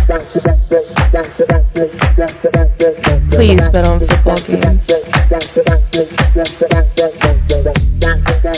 Please bet on football games.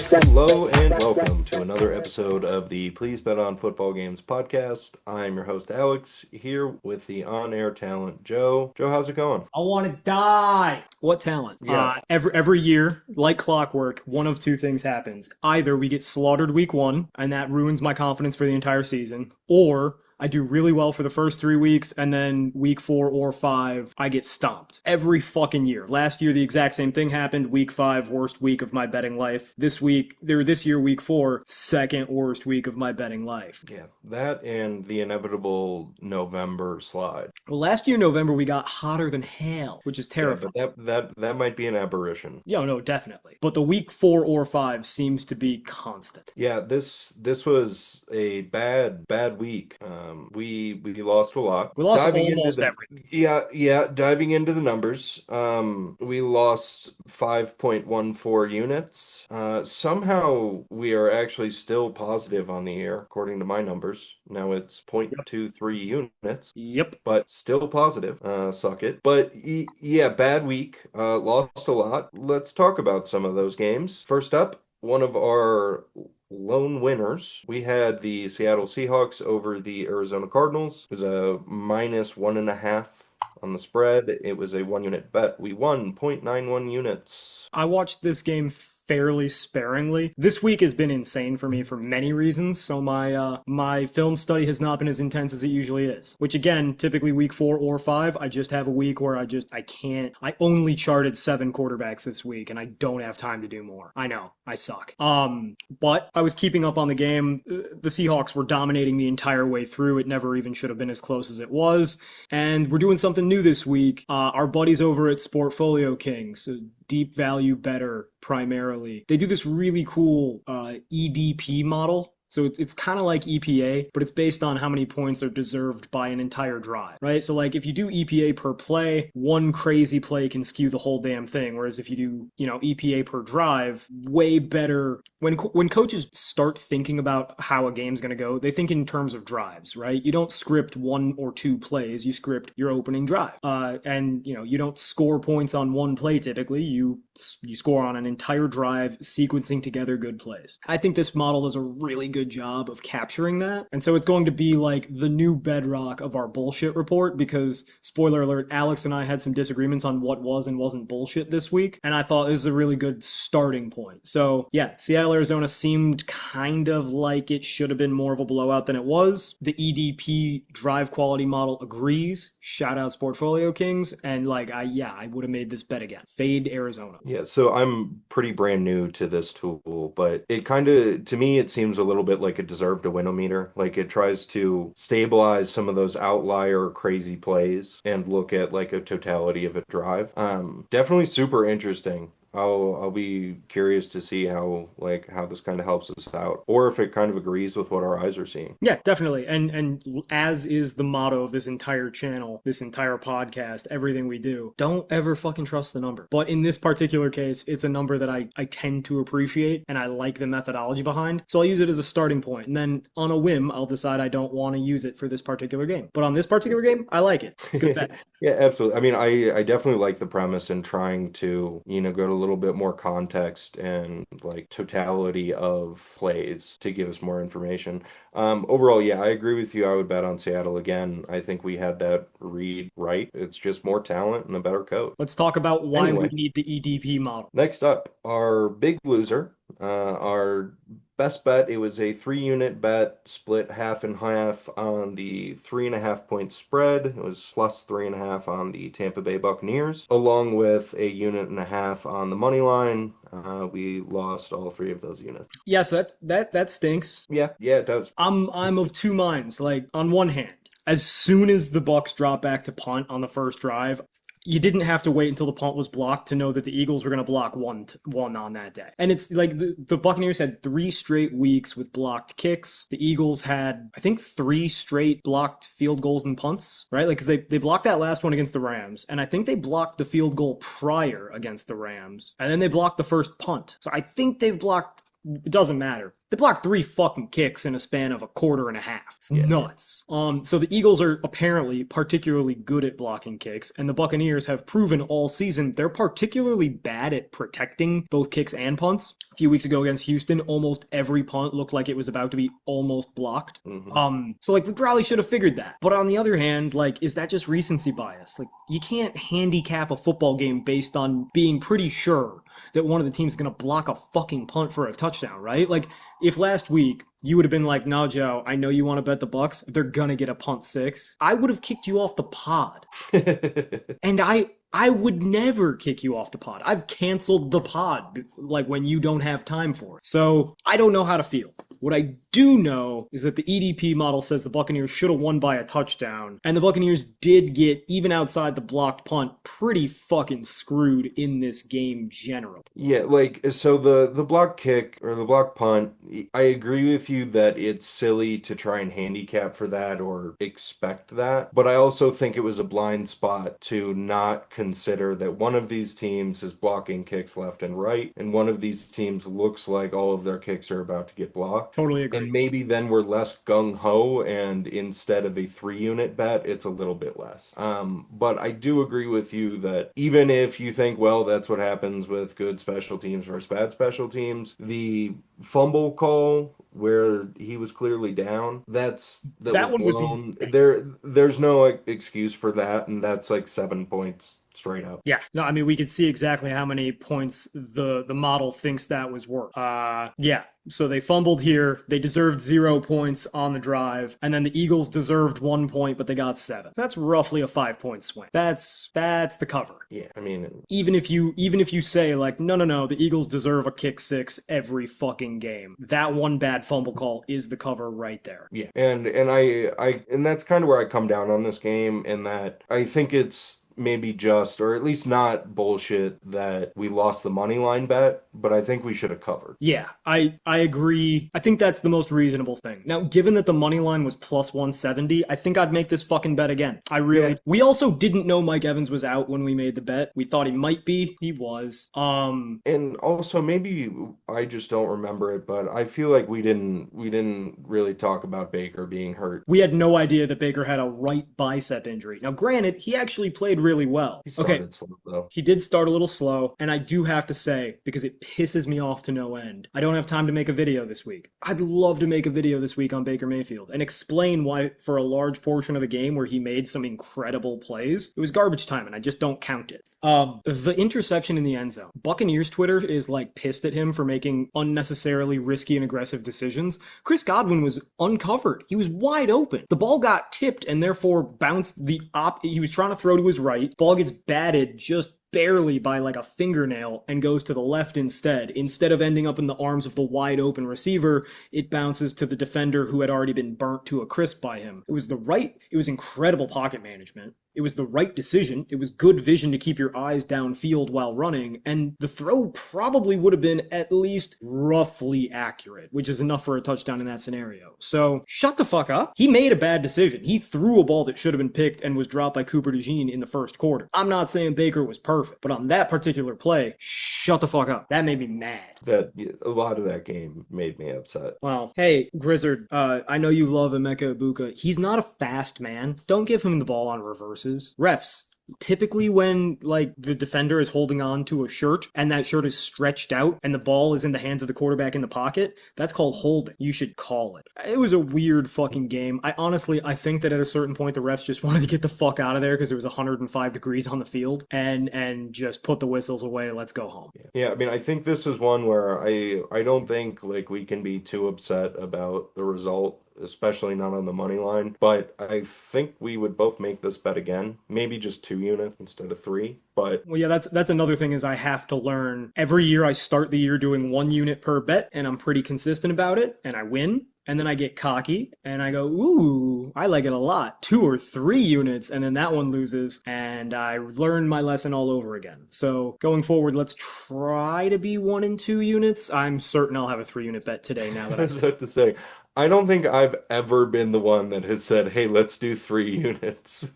Hello and welcome to another episode of the Please Bet on Football Games podcast. I'm your host Alex, here with the on-air talent Joe. Joe, how's it going? I want to die. What talent? Yeah. Every year, like clockwork, one of two things happens. Either we get slaughtered week 1, and that ruins my confidence for the entire season, or I do really well for the first 3 weeks, and then week 4 or 5, I get stomped. Every fucking year. Last year, the exact same thing happened. Week 5, worst week of my betting life. This year, week 4, second worst week of my betting life. Yeah, that and the inevitable November slide. Well, last year, November, we got hotter than hell, which is terrifying. Yeah, but that might be an aberration. Yeah, no, definitely. But the week 4 or 5 seems to be constant. Yeah, this was a bad week. We lost a lot. We lost almost everything. Yeah. Diving into the numbers, we lost 5.14 units. Somehow we are actually still positive on the year, according to my numbers. Now it's 0.23 units. Yep. But still positive. Suck it. But yeah, bad week. Lost a lot. Let's talk about some of those games. First up, one of our lone winners. We had the Seattle Seahawks over the Arizona Cardinals. It was a -1.5 on the spread. It was a 1-unit bet. We won 0.91 units. I watched this game fairly sparingly. This week has been insane for me for many reasons, so my film study has not been as intense as it usually is. Which again, typically week 4 or 5, I just have a week where I only charted 7 quarterbacks this week, and I don't have time to do more. I know, I suck. But I was keeping up on the game. The Seahawks were dominating the entire way through. It never even should have been as close as it was. And we're doing something new this week. Our buddies over at Sportfolio Kings, deep value better primarily. They do this really cool EDP model. So it's kind of like EPA, but it's based on how many points are deserved by an entire drive, right? So like if you do EPA per play, one crazy play can skew the whole damn thing. Whereas if you do, EPA per drive, way better. When coaches start thinking about how a game's going to go, they think in terms of drives, right? You don't script 1 or 2 plays, you script your opening drive. And you don't score points on one play typically. You score on an entire drive, sequencing together good plays. I think this model does a really good job of capturing that. And so it's going to be like the new bedrock of our bullshit report, because spoiler alert, Alex and I had some disagreements on what was and wasn't bullshit this week. And I thought this is a really good starting point. So yeah, Seattle, Arizona seemed kind of like it should have been more of a blowout than it was. The EDP drive quality model agrees. Shout out Sportfolio Kings. And I would have made this bet again. Fade Arizona. Yeah, so I'm pretty brand new to this tool, but it kind of, to me, it seems a little bit like a deserve to win-o-meter. Like it tries to stabilize some of those outlier crazy plays and look at like a totality of a drive. Definitely super interesting. I'll be curious to see how this kind of helps us out, or if it kind of agrees with what our eyes are seeing. Yeah, definitely. And as is the motto of this entire channel, this entire podcast, everything we do, don't ever fucking trust the number. But in this particular case, it's a number that I tend to appreciate, and I like the methodology behind. So I'll use it as a starting point, and then on a whim, I'll decide I don't want to use it for this particular game. But on this particular game, I like it. Good bet. Yeah, absolutely. I mean, I definitely like the premise and trying to, go to a little bit more context and like totality of plays to give us more information. Overall, yeah, I agree with you. I would bet on Seattle again. I think we had that read right. It's just more talent and a better coach. Let's talk about why we need the EDP model. Next up, our big loser, our best bet. It was a 3-unit bet, split half and half on the 3.5 point spread. It was plus 3.5 on the Tampa Bay Buccaneers, along with a 1.5 units on the money line. We lost all 3 of those units. Yeah, so that stinks. Yeah, it does. I'm of two minds. Like, on one hand, as soon as the Bucs drop back to punt on the first drive, you didn't have to wait until the punt was blocked to know that the Eagles were going to block one on that day. And it's like the Buccaneers had 3 straight weeks with blocked kicks. The Eagles had, I think, 3 straight blocked field goals and punts, right? Like, because they blocked that last one against the Rams. And I think they blocked the field goal prior against the Rams. And then they blocked the first punt. So I think they've blocked, it doesn't matter. They blocked 3 fucking kicks in a span of a quarter and a half. It's Yeah. nuts. So the Eagles are apparently particularly good at blocking kicks, and the Buccaneers have proven all season they're particularly bad at protecting both kicks and punts. A few weeks ago against Houston, almost every punt looked like it was about to be almost blocked. So like we probably should have figured that. But on the other hand, like, is that just recency bias? Like, you can't handicap a football game based on being pretty sure that one of the teams is going to block a fucking punt for a touchdown, right? Like, if last week you would have been like, no, Joe, I know you want to bet the Bucs, they're going to get a punt 6, I would have kicked you off the pod. And I would never kick you off the pod. I've canceled the pod, like, when you don't have time for it. So I don't know how to feel. What I do know is that the EDP model says the Buccaneers should have won by a touchdown, and the Buccaneers did get, even outside the blocked punt, pretty fucking screwed in this game generally. Yeah, like, so the block kick or the block punt, I agree with you that it's silly to try and handicap for that or expect that, but I also think it was a blind spot to not consider that one of these teams is blocking kicks left and right, and one of these teams looks like all of their kicks are about to get blocked. Totally agree. And maybe then we're less gung-ho, and instead of a 3-unit bet, it's a little bit less. But I do agree with you that even if you think, well, that's what happens with good special teams versus bad special teams, the fumble call where he was clearly down, that one was blown. There's no excuse for that, and that's like 7 points straight up. Yeah, no, I mean, we could see exactly how many points the model thinks that was worth. Yeah, so they fumbled here. They deserved 0 points on the drive, and then the Eagles deserved 1 point, but they got 7. That's roughly a 5-point swing. That's the cover. Yeah, I mean, even if you say like, no, the Eagles deserve a kick 6 every fucking game, that one bad fumble call is the cover right there. Yeah, and that's kind of where I come down on this game, in that I think it's maybe just, or at least not bullshit, that we lost the money line bet, but I think we should have covered. Yeah, I agree. I think that's the most reasonable thing. Now, given that the money line was plus 170, I think I'd make this fucking bet again. We also didn't know Mike Evans was out when we made the bet. We thought he might be. He was. And also, maybe I just don't remember it, but I feel like we didn't really talk about Baker being hurt. We had no idea that Baker had a right bicep injury. Now, granted, he actually played really well. He started slow, though. He did start a little slow, and I do have to say, because it pisses me off to no end, I don't have time to make a video this week. I'd love to make a video this week on Baker Mayfield and explain why, for a large portion of the game where he made some incredible plays, it was garbage time, and I just don't count it. The interception in the end zone. Buccaneers Twitter is like pissed at him for making unnecessarily risky and aggressive decisions. Chris Godwin was uncovered. He was wide open. The ball got tipped and therefore bounced he was trying to throw to his right. Ball gets batted just barely by like a fingernail and goes to the left instead. Instead of ending up in the arms of the wide open receiver, it bounces to the defender who had already been burnt to a crisp by him. It was incredible pocket management. It was the right decision. It was good vision to keep your eyes downfield while running, and the throw probably would have been at least roughly accurate, which is enough for a touchdown in that scenario. So, shut the fuck up. He made a bad decision. He threw a ball that should have been picked and was dropped by Cooper DeJean in the first quarter. I'm not saying Baker was perfect, but on that particular play, shut the fuck up. That made me mad. A lot of that game made me upset. Well, hey, Grizzard, I know you love Emeka Ibuka. He's not a fast man. Don't give him the ball on reverses. Refs, typically when like the defender is holding on to a shirt and that shirt is stretched out and the ball is in the hands of the quarterback in the pocket, that's called holding. You should call it. It was a weird fucking game. I think that at a certain point the refs just wanted to get the fuck out of there because it was 105 degrees on the field and just put the whistles away. Let's go home. Yeah, I mean, I think this is one where I don't think like we can be too upset about the result, especially not on the money line, but I think we would both make this bet again, maybe just 2 units instead of 3. But well, yeah, that's another thing is I have to learn. Every year I start the year doing 1 unit per bet, and I'm pretty consistent about it, and I win. And then I get cocky and I go, ooh, I like it a lot. 2 or 3 units. And then that one loses and I learn my lesson all over again. So going forward, let's try to be 1 and 2 units. I'm certain I'll have a 3 unit bet today now that I was about to say, I don't think I've ever been the one that has said, hey, let's do 3 units.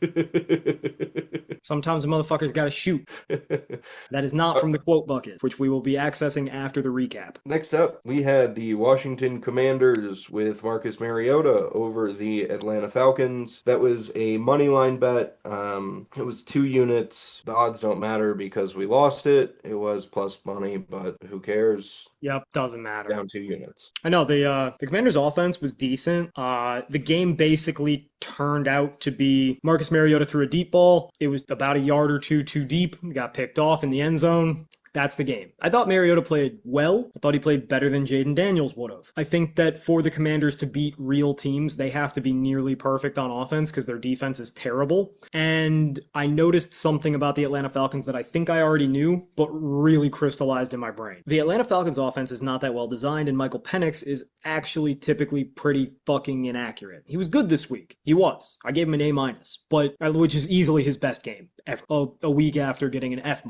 Sometimes a motherfucker's gotta shoot. That is not from the quote bucket, which we will be accessing after the recap. Next up, we had the Washington Commanders with Marcus Mariota over the Atlanta Falcons. That was a money line bet. It was 2 units. The odds don't matter because we lost it. It was plus money, but who cares? Yep, doesn't matter. Down 2 units. I know the Commanders' offense was decent. The game basically turned out to be Marcus Mariota threw a deep ball. It was about a yard or two too deep. Got picked off in the end zone. That's the game. I thought Mariota played well. I thought he played better than Jaden Daniels would have. I think that for the Commanders to beat real teams, they have to be nearly perfect on offense because their defense is terrible. And I noticed something about the Atlanta Falcons that I think I already knew, but really crystallized in my brain. The Atlanta Falcons offense is not that well designed, and Michael Penix is actually typically pretty fucking inaccurate. He was good this week. He was. I gave him an A-, which is easily his best game ever. A week after getting an F-.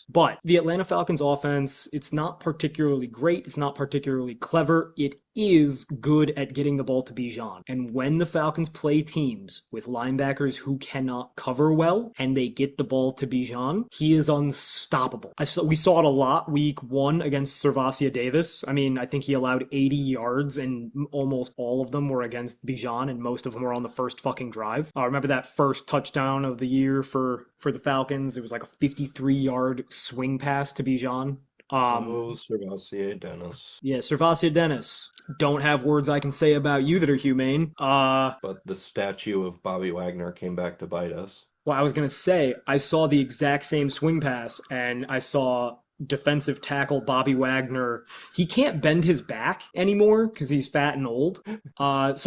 But the Atlanta Falcons offense, it's not particularly great. It's not particularly clever. It is good at getting the ball to Bijan. And when the Falcons play teams with linebackers who cannot cover well and they get the ball to Bijan, he is unstoppable. We saw it a lot week 1 against Servasia Davis. I mean, I think he allowed 80 yards and almost all of them were against Bijan and most of them were on the first fucking drive. I remember that first touchdown of the year for the Falcons. It was like a 53-yard swing pass to Bijan. Servasia Dennis. Yeah, Servasia Dennis. Don't have words I can say about you that are humane. But the statue of Bobby Wagner came back to bite us. Well, I was going to say, I saw the exact same swing pass, and I saw defensive tackle Bobby Wagner. He can't bend his back anymore because he's fat and old. It's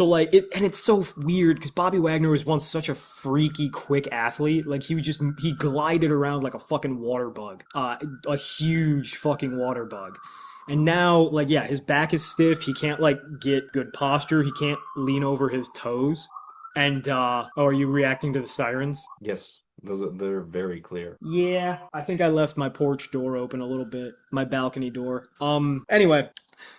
so weird because Bobby Wagner was once such a freaky, quick athlete. Like he glided around like a fucking water bug, a huge fucking water bug. And now, his back is stiff. He can't get good posture. He can't lean over his toes. And are you reacting to the sirens? Yes. They're very clear. Yeah, I think I left my porch door open a little bit, my balcony door. Anyway,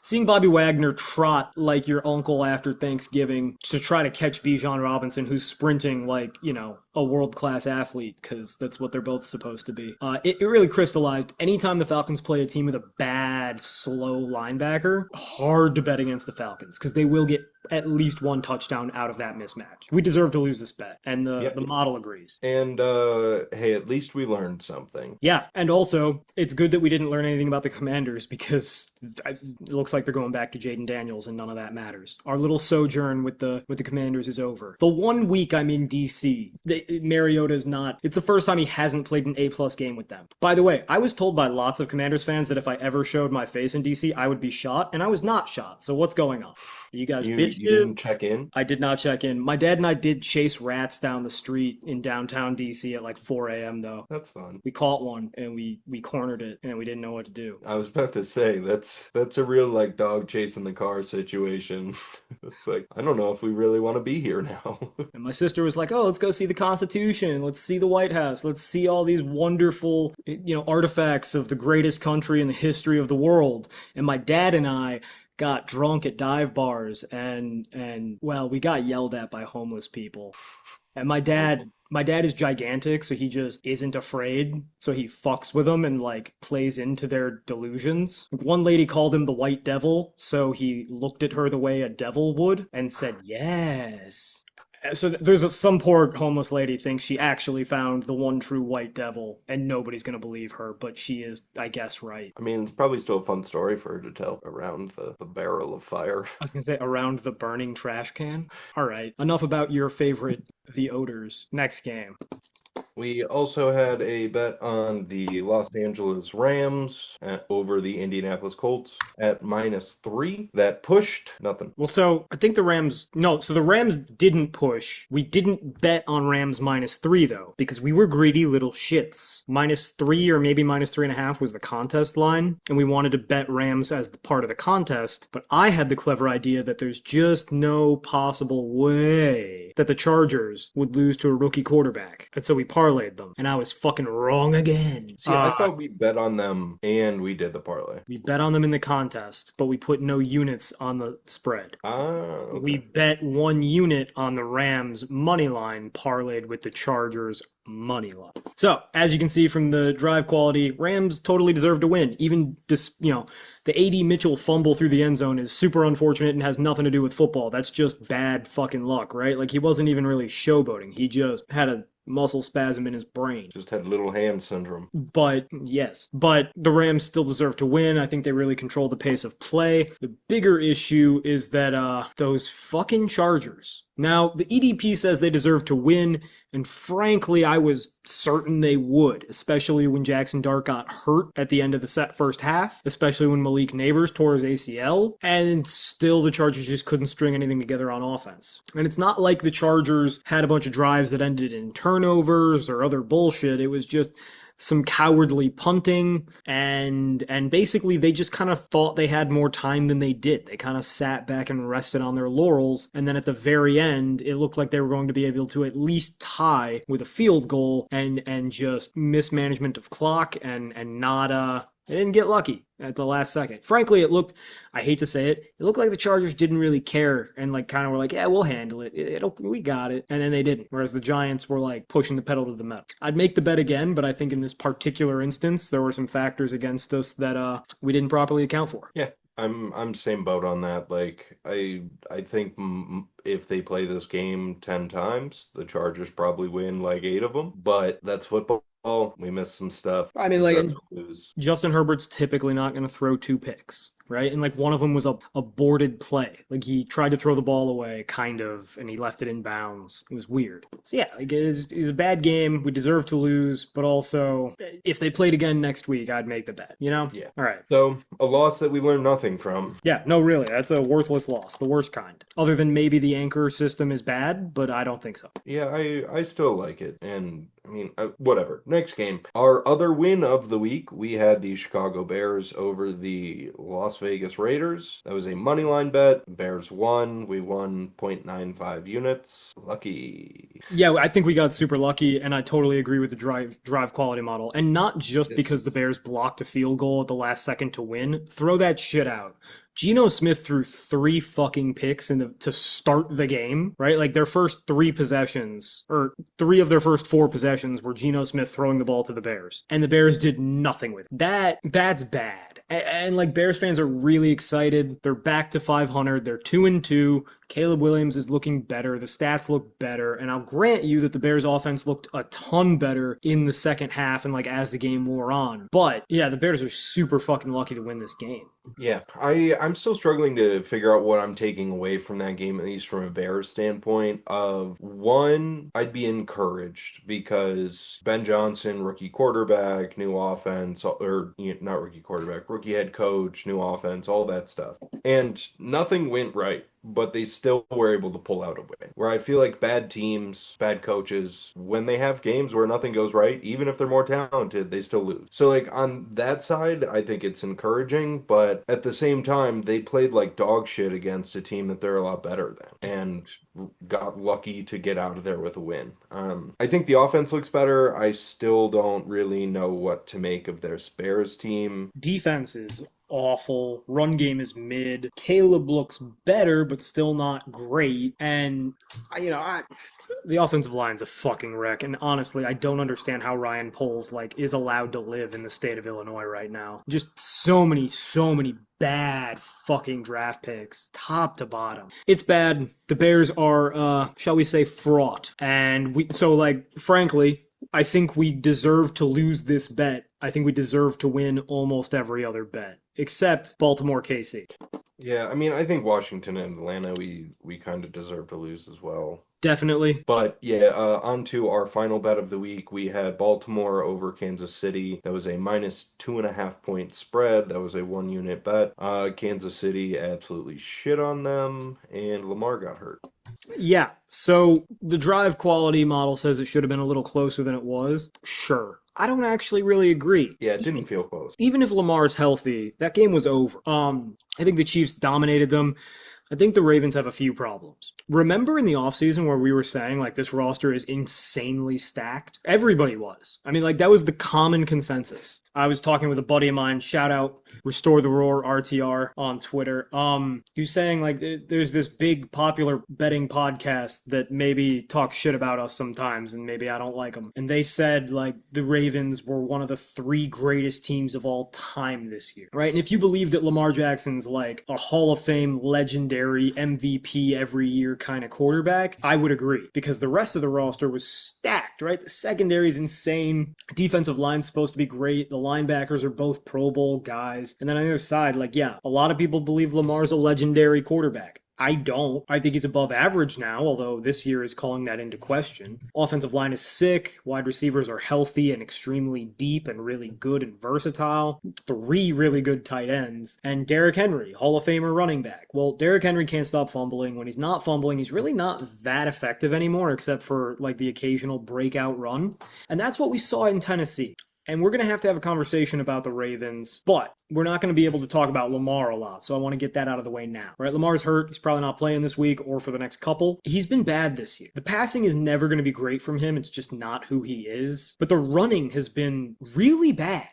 seeing Bobby Wagner trot like your uncle after Thanksgiving to try to catch Bijan Robinson, who's sprinting like, a world-class athlete, because that's what they're both supposed to be. It really crystallized. Anytime the Falcons play a team with a bad, slow linebacker, hard to bet against the Falcons, because they will get at least one touchdown out of that mismatch. We deserve to lose this bet, and the model agrees. And, hey, at least we learned something. Yeah, and also, it's good that we didn't learn anything about the Commanders, because it looks like they're going back to Jaden Daniels, and none of that matters. Our little sojourn with the Commanders is over. The 1 week I'm in D.C., Mariota's not... It's the first time he hasn't played an A+ game with them. By the way, I was told by lots of Commanders fans that if I ever showed my face in D.C., I would be shot, and I was not shot. So what's going on? You guys bitches? You didn't check in? I did not check in. My dad and I did chase rats down the street in downtown D.C. at 4 a.m., though. That's fun. We caught one, and we cornered it, and we didn't know what to do. I was about to say, that's a real, dog chasing the car situation. I don't know if we really want to be here now. And my sister was like, oh, let's go see the Constitution. Let's see the White House. Let's see all these wonderful, artifacts of the greatest country in the history of the world. And my dad and I got drunk at dive bars and we got yelled at by homeless people. And my dad is gigantic, so he just isn't afraid. So he fucks with them and plays into their delusions. One lady called him the White Devil, so he looked at her the way a devil would and said, yes. So there's some poor homeless lady thinks she actually found the one true white devil, and nobody's going to believe her, but she is, I guess, right. I mean, it's probably still a fun story for her to tell around the barrel of fire. I was going to say, around the burning trash can. All right, enough about your favorite, the odors. Next game. We also had a bet on the Los Angeles Rams over the Indianapolis Colts at -3. That pushed nothing. Well, so I think the Rams didn't push. We didn't bet on Rams -3 though, because we were greedy little shits. -3 or maybe -3.5 was the contest line, and we wanted to bet Rams as the part of the contest, but I had the clever idea that there's just no possible way that the Chargers would lose to a rookie quarterback. And so we parlayed them, and I was fucking wrong again. See, I thought we bet on them and we did the parlay. We bet on them in the contest, but we put no units on the spread. Okay. We bet 1 unit on the Rams money line parlayed with the Chargers money line. So, as you can see from the drive quality, Rams totally deserve to win. Even, the A.D. Mitchell fumble through the end zone is super unfortunate and has nothing to do with football. That's just bad fucking luck, right? Like, he wasn't even really showboating. He just had a muscle spasm in his brain. Just had little hand syndrome. But the Rams still deserve to win. I think they really control the pace of play. The bigger issue is that those fucking Chargers. Now, the EDP says they deserve to win, and frankly, I was certain they would, especially when Jackson Dart got hurt at the end of the first half, especially when Malik Neighbors tore his ACL, and still the Chargers just couldn't string anything together on offense. And it's not like the Chargers had a bunch of drives that ended in turnovers or other bullshit. It was just some cowardly punting, and basically they just kind of thought they had more time than they did. They kind of sat back and rested on their laurels, and then at the very end, it looked like they were going to be able to at least tie with a field goal, and just mismanagement of clock and not they didn't get lucky at the last second. Frankly, it looked, I hate to say it, it looked like the Chargers didn't really care and kind of were like, yeah, we'll handle it. We got it. And then they didn't. Whereas the Giants were pushing the pedal to the metal. I'd make the bet again, but I think in this particular instance, there were some factors against us that we didn't properly account for. Yeah. I'm same boat on that. I think if they play this game 10 times, the Chargers probably win 8 of them. But that's football. We missed some stuff. I mean, Justin Herbert's typically not going to throw 2 picks, right? And one of them was a boarded play. He tried to throw the ball away, kind of, and he left it in bounds. It was weird. So yeah, it's a bad game. We deserve to lose, but also, if they played again next week, I'd make the bet, Yeah. All right. So, a loss that we learned nothing from. Yeah, no, really. That's a worthless loss. The worst kind. Other than maybe the anchor system is bad, but I don't think so. Yeah, I still like it. And, whatever. Next game. Our other win of the week, we had the Chicago Bears over the Las Vegas Raiders. That was a money line bet. Bears won. We won 0.95 units. Lucky. Yeah, I think we got super lucky, and I totally agree with the drive quality model. And not just because the Bears blocked a field goal at the last second to win. Throw that shit out. Geno Smith threw 3 fucking picks to start the game, right? Their first 3 possessions, or 3 of their first 4 possessions were Geno Smith throwing the ball to the Bears. And the Bears did nothing with it. That's bad. And Bears fans are really excited. They're back to 500. They're 2-2. Caleb Williams is looking better. The stats look better. And I'll grant you that the Bears offense looked a ton better in the second half and as the game wore on. But yeah, the Bears are super fucking lucky to win this game. Yeah, I'm still struggling to figure out what I'm taking away from that game, at least from a Bears standpoint. Of one, I'd be encouraged because Ben Johnson, rookie quarterback, new offense, or not rookie quarterback, rookie head coach, new offense, all that stuff. And nothing went right, but they still were able to pull out a win. Where I feel like bad teams, bad coaches, when they have games where nothing goes right, even if they're more talented, they still lose. So on that side, I think it's encouraging, but at the same time, they played like dog shit against a team that they're a lot better than and got lucky to get out of there with a win. I think the offense looks better. I still don't really know what to make of their Bears team. Defense is awful. Run game is mid. Caleb looks better, but still not great. And, the offensive line's a fucking wreck. And honestly, I don't understand how Ryan Poles, is allowed to live in the state of Illinois right now. Just so many bad fucking draft picks, top to bottom. It's bad. The Bears are, shall we say, fraught. And frankly, I think we deserve to lose this bet. I think we deserve to win almost every other bet, except Baltimore KC. Yeah, I think Washington and Atlanta, we kind of deserve to lose as well. Definitely. But yeah, on to our final bet of the week. We had Baltimore over Kansas City. That was a -2.5 point spread. That was a 1 unit bet. Kansas City absolutely shit on them, and Lamar got hurt. Yeah, so the drive quality model says it should have been a little closer than it was. Sure. I don't actually really agree. Yeah, it didn't feel close. Even if Lamar's healthy, that game was over. I think the Chiefs dominated them. I think the Ravens have a few problems. Remember in the offseason where we were saying, like, this roster is insanely stacked? Everybody was. I mean, like, that was the common consensus. I was talking with a buddy of mine, shout out Restore the Roar RTR on Twitter. He was saying, like, there's this big popular betting podcast that maybe talks shit about us sometimes, and maybe I don't like them. And they said, like, the Ravens were one of the 3 greatest teams of all time this year, right? And if you believe that Lamar Jackson's, like, a Hall of Fame legendary MVP every year kind of quarterback, I would agree, because the rest of the roster was stacked, right? The secondary is insane. Defensive line's supposed to be great. The linebackers are both Pro Bowl guys. And then on the other side, like, yeah, a lot of people believe Lamar's a legendary quarterback. I don't. I think he's above average now, although this year is calling that into question. Offensive line is sick. Wide receivers are healthy and extremely deep and really good and versatile. 3 really good tight ends. And Derrick Henry, Hall of Famer running back. Well, Derrick Henry can't stop fumbling. When he's not fumbling, he's really not that effective anymore, except for, like, the occasional breakout run. And that's what we saw in Tennessee. And we're going to have a conversation about the Ravens, but we're not going to be able to talk about Lamar a lot, so I want to get that out of the way now. Right? Lamar's hurt. He's probably not playing this week or for the next couple. He's been bad this year. The passing is never going to be great from him. It's just not who he is. But the running has been really bad.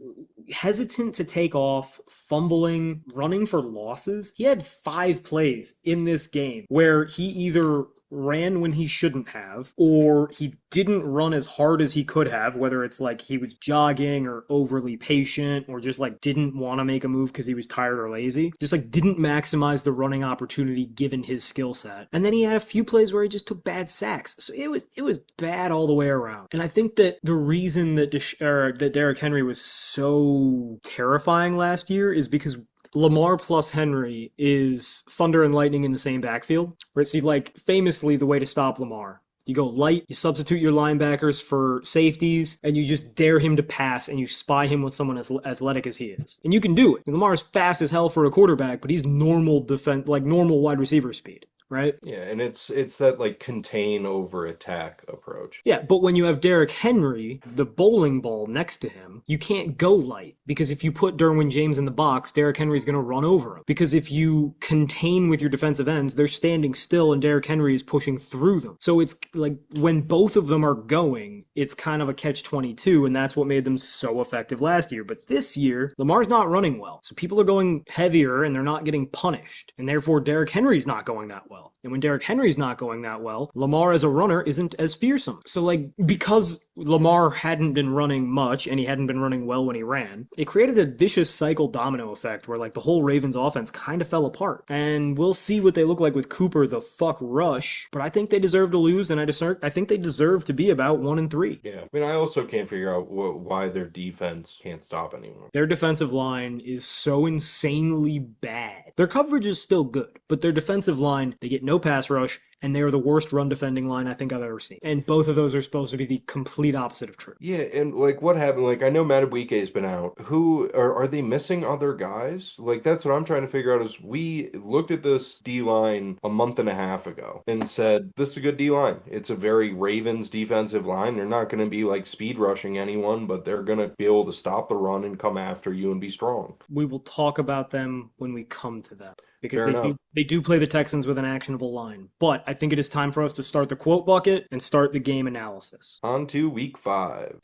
Hesitant to take off, fumbling, running for losses. He had 5 plays in this game where he either ran when he shouldn't have, or he didn't run as hard as he could have, whether it's like he was jogging or overly patient or just like didn't want to make a move because he was tired or lazy. Just like didn't maximize the running opportunity given his skill set. And then he had a few plays where he just took bad sacks. So it was bad all the way around. And I think that the reason that that Derrick Henry was so terrifying last year is because Lamar plus Henry is thunder and lightning in the same backfield, right? So, like, famously, the way to stop Lamar, you go light, you substitute your linebackers for safeties, and you just dare him to pass, and you spy him with someone as athletic as he is. And you can do it. And Lamar's fast as hell for a quarterback, but he's normal normal wide receiver speed. Right? Yeah, and it's that, like, contain over attack approach. Yeah, but when you have Derrick Henry, the bowling ball next to him, you can't go light. Because if you put Derwin James in the box, Derrick Henry's going to run over him. Because if you contain with your defensive ends, they're standing still and Derrick Henry is pushing through them. So it's like when both of them are going, it's kind of a catch-22, and that's what made them so effective last year. But this year, Lamar's not running well. So people are going heavier and they're not getting punished. And therefore, Derrick Henry's not going that well. And when Derrick Henry's not going that well, Lamar as a runner isn't as fearsome. So, like, because Lamar hadn't been running much and he hadn't been running well when he ran, it created a vicious cycle domino effect where, like, the whole Ravens offense kind of fell apart. And we'll see what they look like with Cooper the fuck rush, but I think they deserve to lose, and I think they deserve to be about 1-3. Yeah, I mean, I also can't figure out why their defense can't stop anyone. Their defensive line is so insanely bad. Their coverage is still good, but their defensive line, they get no pass rush, and they are the worst run defending line I think I've ever seen. And both of those are supposed to be the complete opposite of true. Yeah, and like what happened, like I know Madubuike's been out. Who are they missing other guys? Like that's what I'm trying to figure out is we looked at this D-line a month and a half ago and said, this is a good D-line. It's a very Ravens defensive line. They're not going to be like speed rushing anyone, but they're going to be able to stop the run and come after you and be strong. We will talk about them when we come to that. Because they do play the Texans with an actionable line. But I think it is time for us to start the quote bucket and start the game analysis. On to week 5.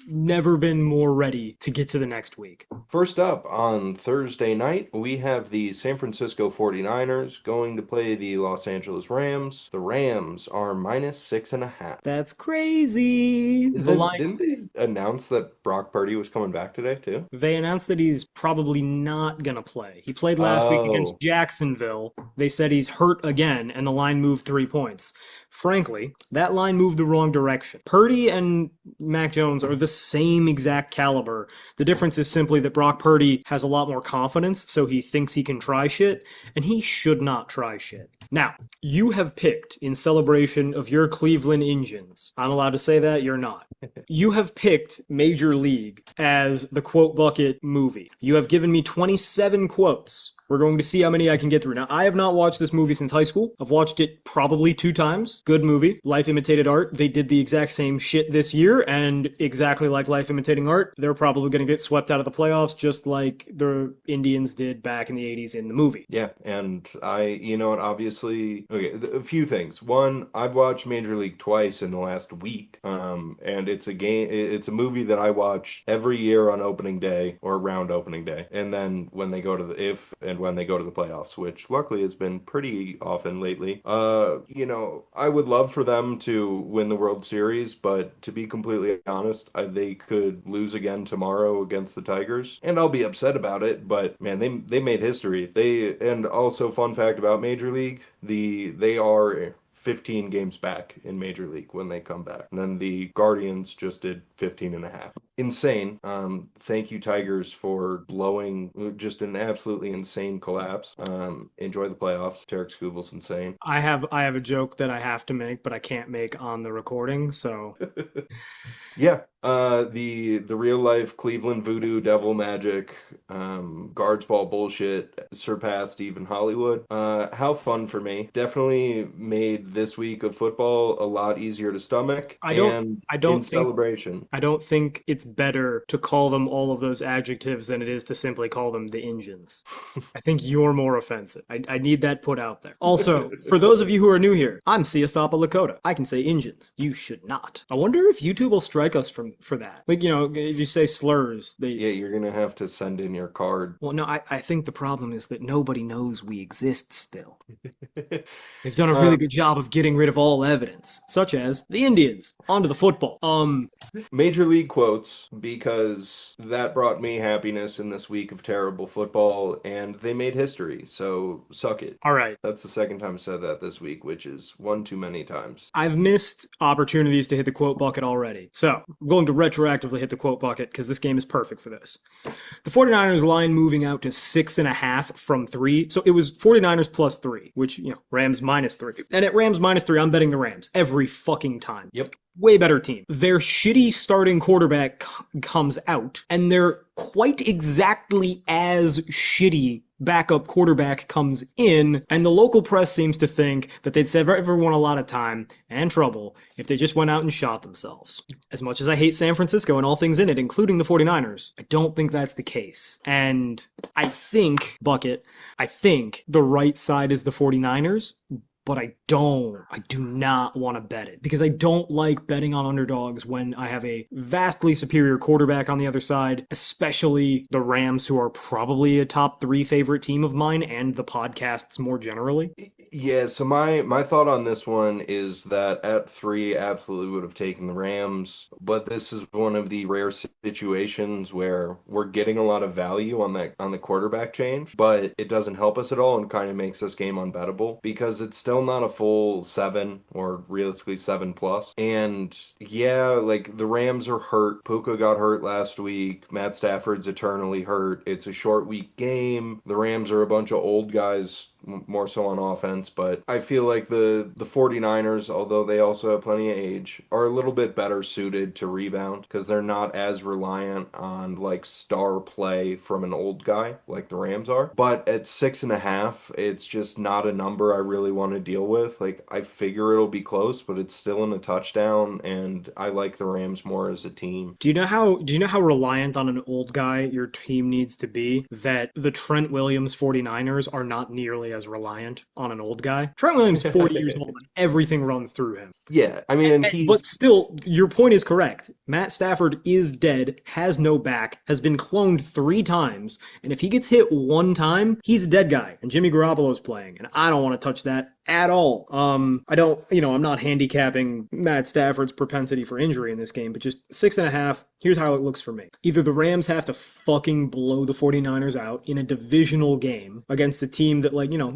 Never been more ready to get to the next week. First up, on Thursday night, we have the San Francisco 49ers going to play the Los Angeles Rams. The Rams are -6.5. That's crazy. Didn't they announce that Brock Purdy was coming back today, too? They announced that he's probably not going to play. He played last week against Jacksonville. They said he's hurt again, and the line moved 3 points. Frankly, that line moved the wrong direction. Purdy and Mac Jones are the same exact caliber. The difference is simply that Brock Purdy has a lot more confidence, so he thinks he can try shit, and he should not try shit. Now, you have picked, in celebration of your Cleveland Indians, I'm allowed to say that, you're not. You have picked Major League as the quote bucket movie. You have given me 27 quotes We're going to see how many I can get through. Now, I have not watched this movie since high school. I've watched it probably 2 times. Good movie. Life Imitated Art. They did the exact same shit this year, and exactly like Life Imitating Art, they're probably going to get swept out of the playoffs just like the Indians did back in the 80s in the movie. Yeah, and obviously, okay, a few things. One, I've watched Major League twice in the last week, and it's a movie that I watch every year on opening day or around opening day, and then when they go to the playoffs, which luckily has been pretty often lately. I would love for them to win the World Series, but to be completely honest, they could lose again tomorrow against the Tigers, and I'll be upset about it, but man, they made history. And also, fun fact about Major League, they are 15 games back in Major League when they come back. And then the Guardians just did 15 and a half. Insane. Thank you, Tigers, for blowing just an absolutely insane collapse. Enjoy the playoffs. Tarek Skubal's insane. I have a joke that I have to make, but I can't make on the recording, so... Yeah. The real life Cleveland voodoo devil magic guards ball bullshit surpassed even Hollywood. How fun for me. Definitely made this week of football a lot easier to stomach. I don't think celebration. I don't think it's better to call them all of those adjectives than it is to simply call them the Injuns. I think you're more offensive. I need that put out there. Also, for those of you who are new here, I'm Siasapa Lakota. I can say Injuns. You should not. I wonder if YouTube will strike us for that. Like, if you say slurs, yeah, you're gonna have to send in your card. Well, no, I think the problem is that nobody knows we exist still. They've done a really good job of getting rid of all evidence, such as the Indians. Onto the football. Major League quotes, because that brought me happiness in this week of terrible football, and they made history, so suck it. All right. That's the second time I said that this week, which is one too many times. I've missed opportunities to hit the quote bucket already, so I'm going to retroactively hit the quote bucket because this game is perfect for this. The 49ers line moving out to 6.5 from 3, so it was 49ers plus 3, which, Rams minus 3. And at Rams minus 3, I'm betting the Rams every fucking time. Yep. Way better team. Their shitty starting quarterback comes out, and their quite exactly as shitty backup quarterback comes in, and the local press seems to think that they'd save everyone a lot of time and trouble if they just went out and shot themselves. As much as I hate San Francisco and all things in it, including the 49ers, I don't think that's the case. And I think the right side is the 49ers, but I do not want to bet it because I don't like betting on underdogs when I have a vastly superior quarterback on the other side, especially the Rams, who are probably a top 3 favorite team of mine and the podcasts more generally. Yeah, so my thought on this one is that at 3, absolutely would have taken the Rams, but this is one of the rare situations where we're getting a lot of value on the quarterback change, but it doesn't help us at all and kind of makes this game unbettable because it's still not a full 7 or realistically 7 plus. And yeah, like the Rams are hurt. Puka got hurt last week. Matt Stafford's eternally hurt. It's a short week game. The Rams are a bunch of old guys, more so on offense, but I feel like the 49ers, although they also have plenty of age, are a little bit better suited to rebound because they're not as reliant on like star play from an old guy like the Rams are. But at 6.5, it's just not a number I really want to deal with. Like, I figure it'll be close, but it's still in a touchdown, and I like the Rams more as a team. Do you know how reliant on an old guy your team needs to be that the Trent Williams 49ers are not nearly as reliant on an old guy? Trent Williams is 40 years old and everything runs through him. Yeah, I mean, but still, your point is correct. Matt Stafford is dead, has no back, has been cloned 3 times, and if he gets hit 1 time, he's a dead guy, and Jimmy Garoppolo's playing, and I don't want to touch that at all. I'm not handicapping Matt Stafford's propensity for injury in this game, but just 6.5, here's how it looks for me. Either the Rams have to fucking blow the 49ers out in a divisional game against a team that,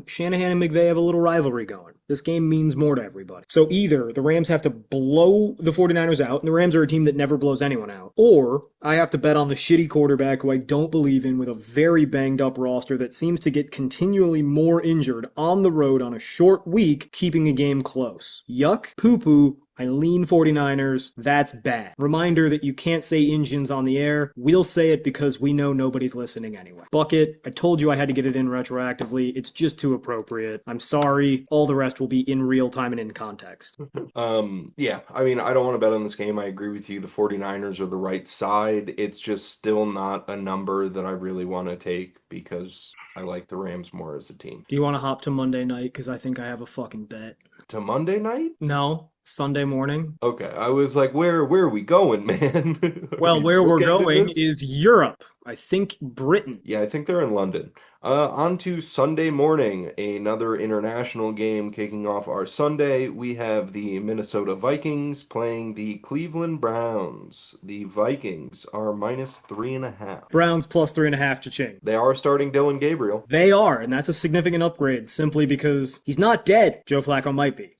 Shanahan and McVay have a little rivalry going. This game means more to everybody. So either the Rams have to blow the 49ers out, and the Rams are a team that never blows anyone out, or I have to bet on the shitty quarterback who I don't believe in with a very banged up roster that seems to get continually more injured on the road on a short week, keeping a game close. Yuck, poo-poo, I lean 49ers. That's bad. Reminder that you can't say Injuns on the air. We'll say it because we know nobody's listening anyway. Bucket, I told you I had to get it in retroactively. It's just too appropriate. I'm sorry. All the rest will be in real time and in context. Yeah, I mean, I don't want to bet on this game. I agree with you. The 49ers are the right side. It's just still not a number that I really want to take because I like the Rams more as a team. Do you want to hop to Monday night? Because I think I have a fucking bet. To Monday night? No, Sunday morning. Okay, I was like, where are we going, man? Well, where we're going is Europe. I think Britain. Yeah, I think they're in London. On to Sunday morning, another international game kicking off our Sunday. We have the Minnesota Vikings playing the Cleveland Browns. The Vikings are -3.5. Browns plus 3.5 cha-ching. They are starting Dylan Gabriel. They are, and that's a significant upgrade simply because he's not dead. Joe Flacco might be.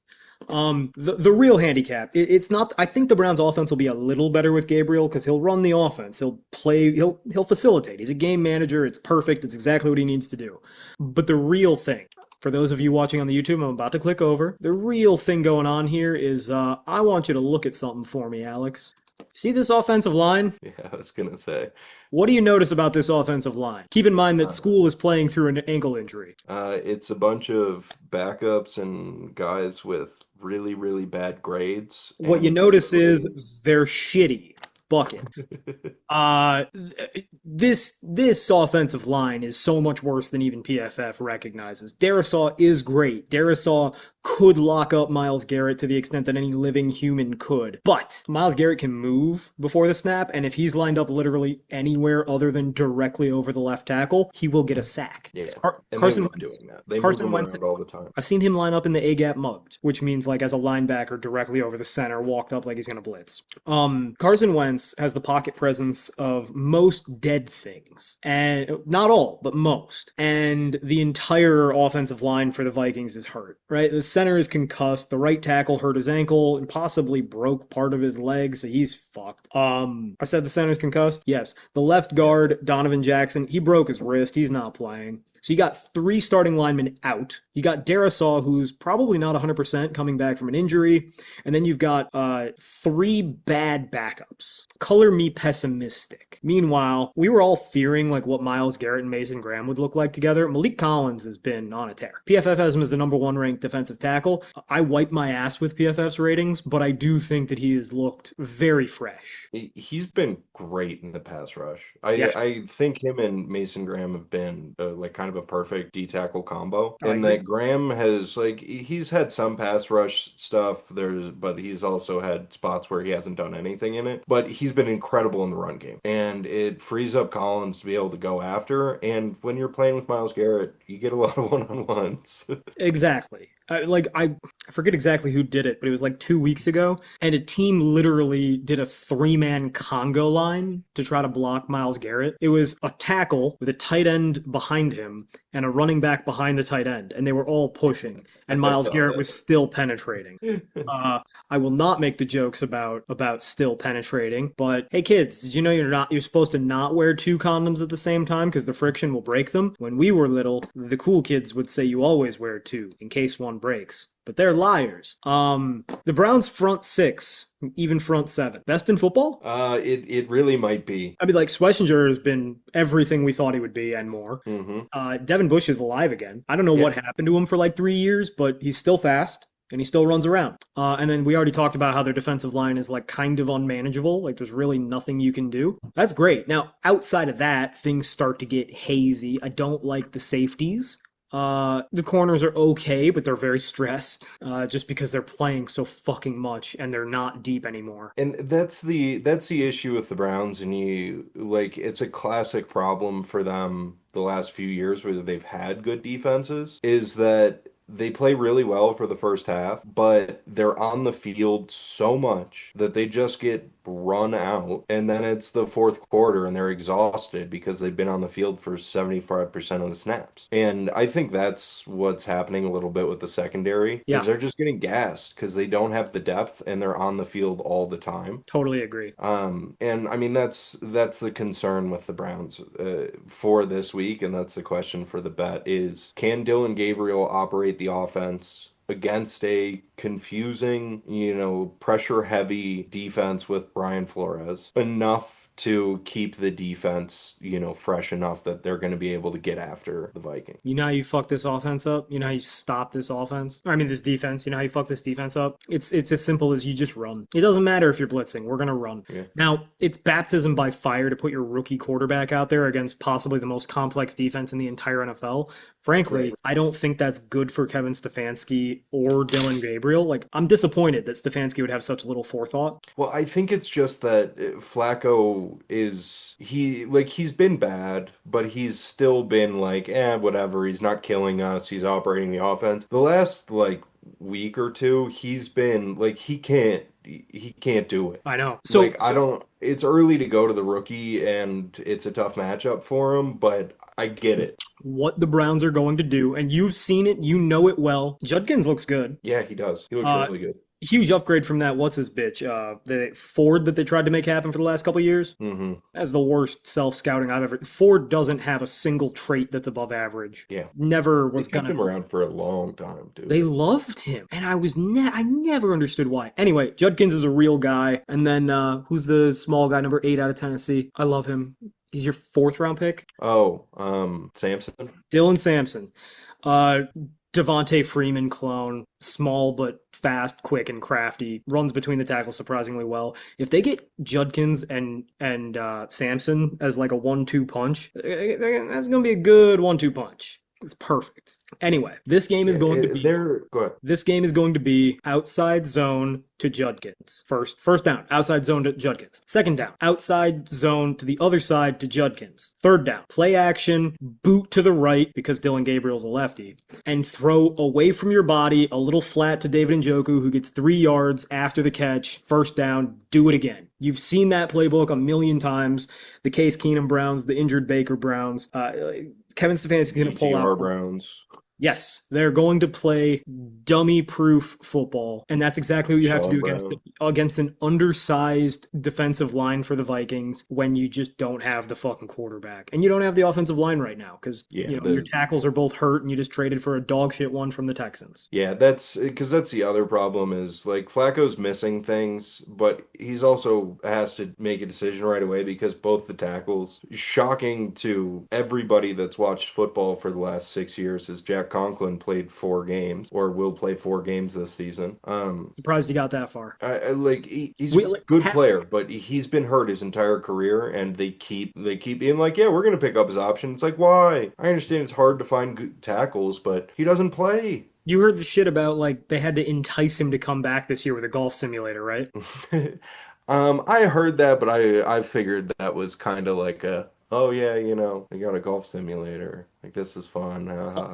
The real handicap, it's not, I think the Browns offense will be a little better with Gabriel because he'll run the offense. He'll play, he'll facilitate. He's a game manager. It's perfect. It's exactly what he needs to do. But the real thing, for those of you watching on the YouTube, I'm about to click over. The real thing going on here is, I want you to look at something for me, Alex. See this offensive line? Yeah, I was going to say. What do you notice about this offensive line? Keep in mind that school is playing through an ankle injury. It's a bunch of backups and guys with really, really bad grades. What you notice is they're shitty. Bucket. This offensive line is so much worse than even PFF recognizes. Darisaw is great. Darisaw could lock up Myles Garrett to the extent that any living human could. But Myles Garrett can move before the snap, and if he's lined up literally anywhere other than directly over the left tackle, he will get a sack. Yeah, Carson Wentz doing that. They Carson move Wentz around all the time. I've seen him line up in the A-gap mugged, which means like as a linebacker directly over the center, walked up like he's going to blitz. Carson Wentz has the pocket presence of most dead things. And not all, but most. And the entire offensive line for the Vikings is hurt, right? The center is concussed. The right tackle hurt his ankle and possibly broke part of his leg, so he's fucked. I said the center's concussed? Yes. The left guard, Donovan Jackson, he broke his wrist. He's not playing. So you got 3 starting linemen out. You got Darisaw, who's probably not 100% coming back from an injury. And then you've got 3 bad backups. Color me pessimistic. Meanwhile, we were all fearing like what Myles Garrett and Mason Graham would look like together. Malik Collins has been on a tear. PFF has him as the number 1 ranked defensive tackle. I wipe my ass with PFF's ratings, but I do think that he has looked very fresh. He's been great in the pass rush. I think him and Mason Graham have been like kind of a perfect D-tackle combo. And that Graham has he's had some pass rush stuff but he's also had spots where he hasn't done anything in it. But he's been incredible in the run game. And it frees up Collins to be able to go after. And when you're playing with Myles Garrett, you get a lot of one-on-ones. Exactly. I forget exactly who did it, but it was like 2 weeks ago, and a team literally did a 3-man Congo line to try to block Myles Garrett. It was a tackle with a tight end behind him and a running back behind the tight end, and they were all pushing, and Myles Garrett was still penetrating. I will not make the jokes about still penetrating, but hey kids, did you know you're supposed to not wear 2 condoms at the same time because the friction will break them? When we were little, the cool kids would say you always wear 2 in case one breaks. But they're liars. The Browns front 6, even front 7. Best in football? It really might be. I mean, like, Schlesinger has been everything we thought he would be and more. Mm-hmm. Devin Bush is alive again. I don't know what happened to him for like 3 years, but he's still fast. And he still runs around. And then we already talked about how their defensive line is like kind of unmanageable. Like there's really nothing you can do. That's great. Now, outside of that, things start to get hazy. I don't like the safeties. The corners are okay, but they're very stressed, just because they're playing so fucking much and they're not deep anymore. And that's the issue with the Browns, and it's a classic problem for them the last few years where they've had good defenses, is that they play really well for the first half, but they're on the field so much that they just get run out, and then it's the fourth quarter and they're exhausted because they've been on the field for 75% of the snaps. And I think that's what's happening a little bit with the secondary, is they're just getting gassed because they don't have the depth and they're on the field all the time. Totally agree. And I mean that's the concern with the Browns for this week, and that's the question for the bet is, can Dylan Gabriel operate the offense against a confusing, pressure heavy defense with Brian Flores enough to keep the defense, fresh enough that they're going to be able to get after the Vikings. You know how you fuck this offense up? You know how you stop this offense? This defense. You know how you fuck this defense up? It's as simple as you just run. It doesn't matter if you're blitzing. We're going to run. Yeah. Now, it's baptism by fire to put your rookie quarterback out there against possibly the most complex defense in the entire NFL. Frankly, right. I don't think that's good for Kevin Stefanski or Dillon Gabriel. Like, I'm disappointed that Stefanski would have such little forethought. Well, I think it's just that Flacco he's been bad, but he's still been like, whatever, he's not killing us, he's operating the offense. The last week or two, he's been like, he can't do it. I know. It's early to go to the rookie and it's a tough matchup for him, but I get it. What the Browns are going to do, and you've seen it, you know it well. Judkins looks good. Yeah, he does. He looks really good. Huge upgrade from that, what's his bitch? The Ford that they tried to make happen for the last couple of years? Mm-hmm. That's the worst self-scouting I've ever... Ford doesn't have a single trait that's above average. Yeah. Never was gonna... They kept him around for a long time, dude. They loved him, and I never understood why. Anyway, Judkins is a real guy, and then who's the small guy, number 8 out of Tennessee? I love him. He's your 4th round pick? Oh, Sampson? Dylan Sampson. Devontae Freeman clone, small but fast, quick, and crafty, runs between the tackles surprisingly well. If they get Judkins and Sampson as like a 1-2 punch, that's going to be a good 1-2 punch. It's perfect. Anyway, this game is going to be... Go ahead. This game is going to be outside zone to Judkins. First down, outside zone to Judkins. Second down, outside zone to the other side to Judkins. Third down, play action, boot to the right because Dillon Gabriel's a lefty, and throw away from your body a little flat to David Njoku who gets 3 yards after the catch. First down, do it again. You've seen that playbook a million times. The Case Keenum Browns, the injured Baker Browns. Kevin Stefanski is going to pull out Browns. Yes, they're going to play dummy-proof football, and that's exactly what you have to do against an undersized defensive line for the Vikings when you just don't have the fucking quarterback. And you don't have the offensive line right now because your tackles are both hurt, and you just traded for a dog shit one from the Texans. Yeah, that's the other problem is, like, Flacco's missing things, but he's also has to make a decision right away because both the tackles, shocking to everybody that's watched football for the last 6 years, is Jack Conklin played 4 games or will play 4 games this season. Surprised he got that far. He's a good player, but he's been hurt his entire career, and they keep being like, yeah, we're going to pick up his option. It's like, why? I understand it's hard to find good tackles, but he doesn't play. You heard the shit about, like, they had to entice him to come back this year with a golf simulator, right? I heard that, but I figured that was kind of like oh yeah, they got a golf simulator. Like, this is fun.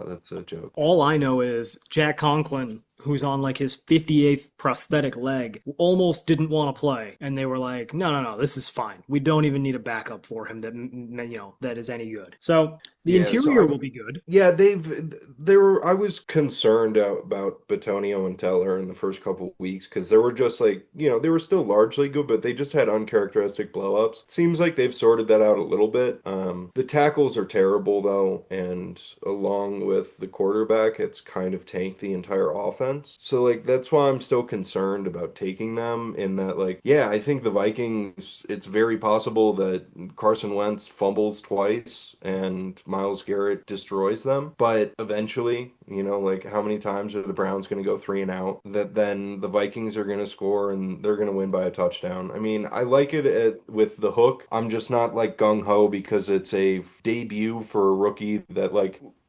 That's a joke. All I know is Jack Conklin, who's on like his 58th prosthetic leg, almost didn't want to play. And they were like, no, this is fine. We don't even need a backup for him that is any good. So the interior will be good. Yeah, I was concerned about Batonio and Teller in the first couple of weeks because there were just they were still largely good, but they just had uncharacteristic blow-ups. Seems like they've sorted that out a little bit. The tackles are terrible though, and along with the quarterback, it's kind of tanked the entire offense. So that's why I'm still concerned about taking them in that I think the Vikings, it's very possible that Carson Wentz fumbles twice and Myles Garrett destroys them. But eventually, how many times are the Browns going to go 3 and out? That then the Vikings are going to score and they're going to win by a touchdown. I mean, I like it with the hook. I'm just not gung-ho because it's a debut for a rookie that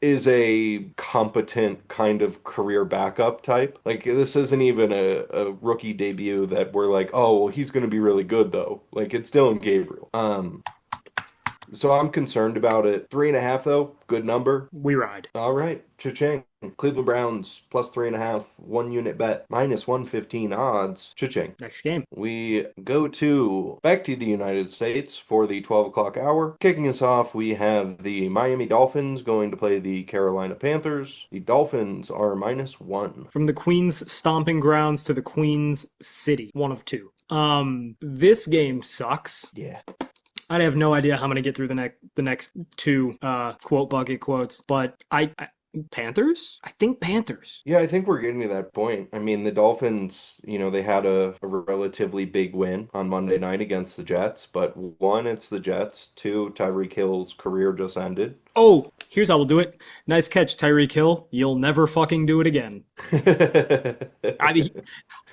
is a competent kind of career backup type. This isn't even a rookie debut that we're like, oh, well, he's going to be really good though. It's Dillon Gabriel. So I'm concerned about it. 3.5 though, good number. We ride. All right, cha-ching. Cleveland Browns plus 3.5, 1 unit bet, minus 115 odds. Cha-ching. Next game. We go back to the United States for the 12 o'clock hour. Kicking us off, we have the Miami Dolphins going to play the Carolina Panthers. The Dolphins are -1. From the Queen's stomping grounds to the Queen's city. 1 of 2. This game sucks. Yeah. I have no idea how I'm going to get through the next 2 quote bucket quotes, but Panthers? I think Panthers. Yeah, I think we're getting to that point. I mean, the Dolphins, they had a relatively big win on Monday night against the Jets, but one, it's the Jets. Two, Tyreek Hill's career just ended. Oh, here's how we'll do it. Nice catch, Tyreek Hill. You'll never fucking do it again. I mean,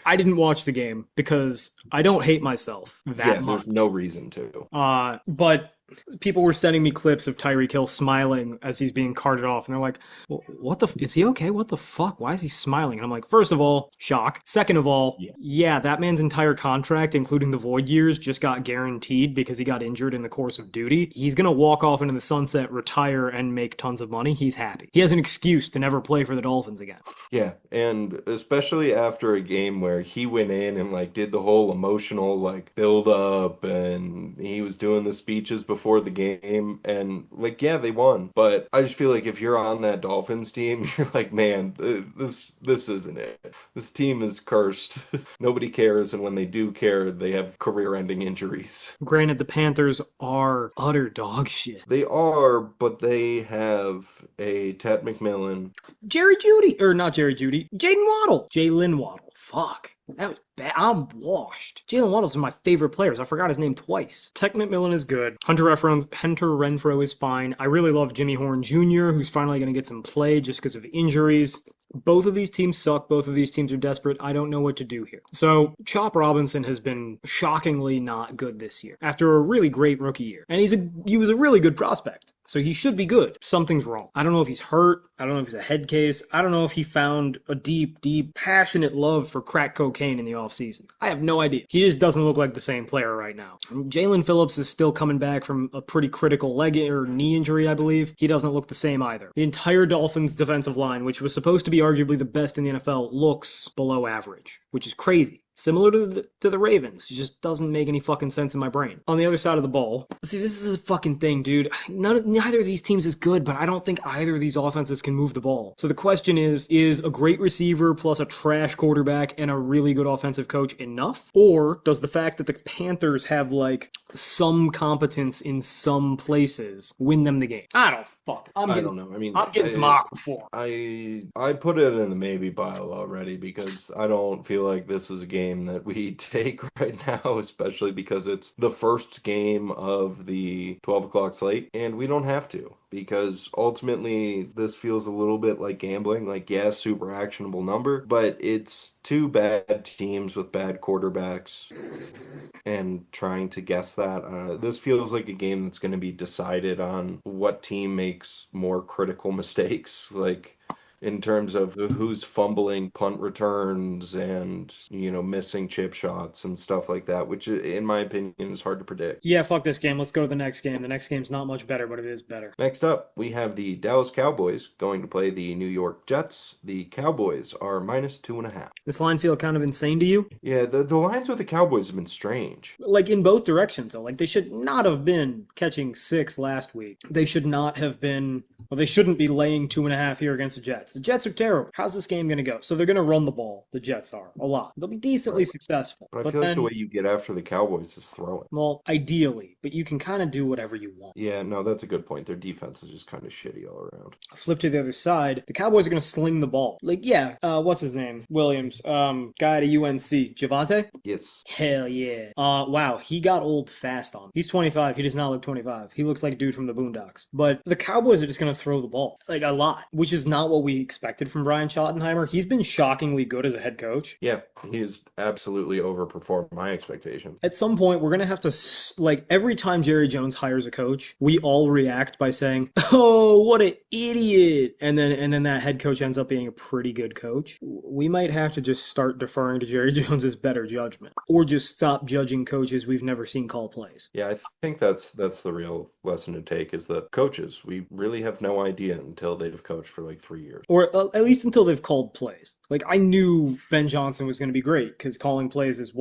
I didn't watch the game because I don't hate myself that much. There's no reason to. But people were sending me clips of Tyreek Hill smiling as he's being carted off, and they're like, well, is he okay? What the fuck? Why is he smiling? And I'm like, first of all, shock. Second of all, yeah, that man's entire contract, including the void years, just got guaranteed because he got injured in the course of duty. He's going to walk off into the sunset, retire, and make tons of money. He's happy. He has an excuse to never play for the Dolphins again. Yeah, and especially after a game where he went in and did the whole emotional build up, and he was doing the speeches before the game, and they won, but I just feel like if you're on that Dolphins team, you're like, man, this isn't it. This team is cursed. Nobody cares, and when they do care, they have career-ending injuries. Granted, the Panthers are utter dog shit. They are, but they have a Ted McMillan, Jalen Waddle. Fuck. That was bad. I'm washed. Jalen Waddle's one of my favorite players. I forgot his name twice. Tech McMillan is good. Hunter Renfrow is fine. I really love Jimmy Horn Jr., who's finally going to get some play just because of injuries. Both of these teams suck. Both of these teams are desperate. I don't know what to do here. So, Chop Robinson has been shockingly not good this year after a really great rookie year. And he was a really good prospect. So he should be good. Something's wrong. I don't know if he's hurt. I don't know if he's a head case. I don't know if he found a deep, passionate love for crack cocaine in the offseason. I have no idea. He just doesn't look like the same player right now. Jalen Phillips is still coming back from a pretty critical leg or knee injury, I believe. He doesn't look the same either. The entire Dolphins defensive line, which was supposed to be arguably the best in the NFL, looks below average, which is crazy. Similar to the Ravens. It just doesn't make any fucking sense in my brain. On the other side of the ball, see, this is a fucking thing, dude. Neither of these teams is good, but I don't think either of these offenses can move the ball. So the question is a great receiver plus a trash quarterback and a really good offensive coach enough? Or does the fact that the Panthers have, some competence in some places win them the game? I don't fuck. I don't know. I mean, I'm getting some aqua for. I put it in the maybe pile already because I don't feel like this is a game that we take right now, especially because it's the first game of the 12 o'clock slate, and we don't have to, because ultimately this feels a little bit like gambling. Super actionable number, but it's two bad teams with bad quarterbacks, and trying to guess that. This feels like a game that's going to be decided on what team makes more critical mistakes, in terms of who's fumbling punt returns and, missing chip shots and stuff like that, which in my opinion is hard to predict. Yeah, fuck this game. Let's go to the next game. The next game's not much better, but it is better. Next up, we have the Dallas Cowboys going to play the New York Jets. The Cowboys are -2.5. This line feel kind of insane to you? Yeah, the lines with the Cowboys have been strange. In both directions, though. They should not have been catching 6 last week. They should not have been... Well, they shouldn't be laying 2.5 here against the Jets. The Jets are terrible. How's this game going to go? So they're going to run the ball. The Jets are. A lot. They'll be decently successful. But I feel like the way you get after the Cowboys is throwing. Well, ideally. But you can kind of do whatever you want. Yeah, no, that's a good point. Their defense is just kind of shitty all around. Flip to the other side. The Cowboys are going to sling the ball. What's his name? Williams. Guy at UNC. Javante? Yes. Hell yeah. Wow, he got old fast on. He's 25. He does not look 25. He looks like a dude from the Boondocks. But the Cowboys are just going to throw the ball. A lot. Which is not what we expected from Brian Schottenheimer. He's been shockingly good as a head coach. Yeah, he has absolutely overperformed my expectations. At some point, we're going to have to, every time Jerry Jones hires a coach, we all react by saying, oh, what an idiot. And then that head coach ends up being a pretty good coach. We might have to just start deferring to Jerry Jones's better judgment. Or just stop judging coaches we've never seen call plays. Yeah, I think that's the real lesson to take, is that coaches, we really have no idea until they've coached for 3 years. Or at least until they've called plays. I knew Ben Johnson was going to be great because calling plays is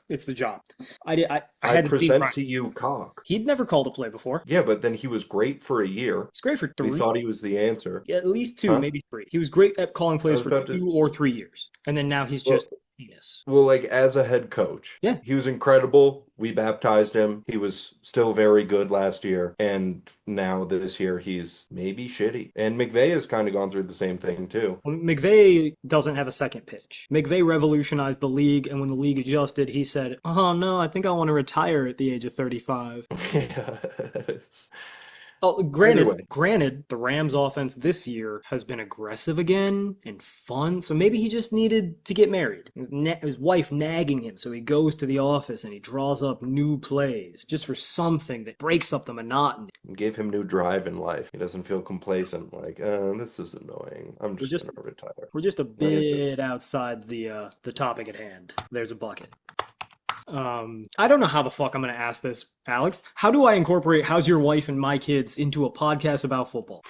it's the job. I had to present to you cock. He'd never called a play before. Yeah, but then he was great for a year. It's great for 3. We thought he was the answer. Yeah, at least 2, maybe 3. He was great at calling plays for 2 or 3 years. And then now he's just Heinous. Well, like as a head coach, Yeah. he was incredible. We baptized him. He was still very good last year. And now this year, he's maybe shitty. And McVay has kind of gone through the same thing, too. Well, McVay doesn't have a second pitch. McVay revolutionized the league, and when the league adjusted, he said, "Oh no, I think I want to retire at the age of 35." Yes. Oh, Either way. granted, the Rams offense this year has been aggressive again and fun, so maybe he just needed to get married. His wife nagging him, so he goes to the office and he draws up new plays just for something that breaks up the monotony. Gave him new drive in life. He doesn't feel complacent, like, this is annoying. I'm just going to retire. We're just a bit outside the topic at hand. There's a bucket. I don't know how the fuck I'm going to ask this, Alex. How do I incorporate How's Your Wife and My Kids into a podcast about football?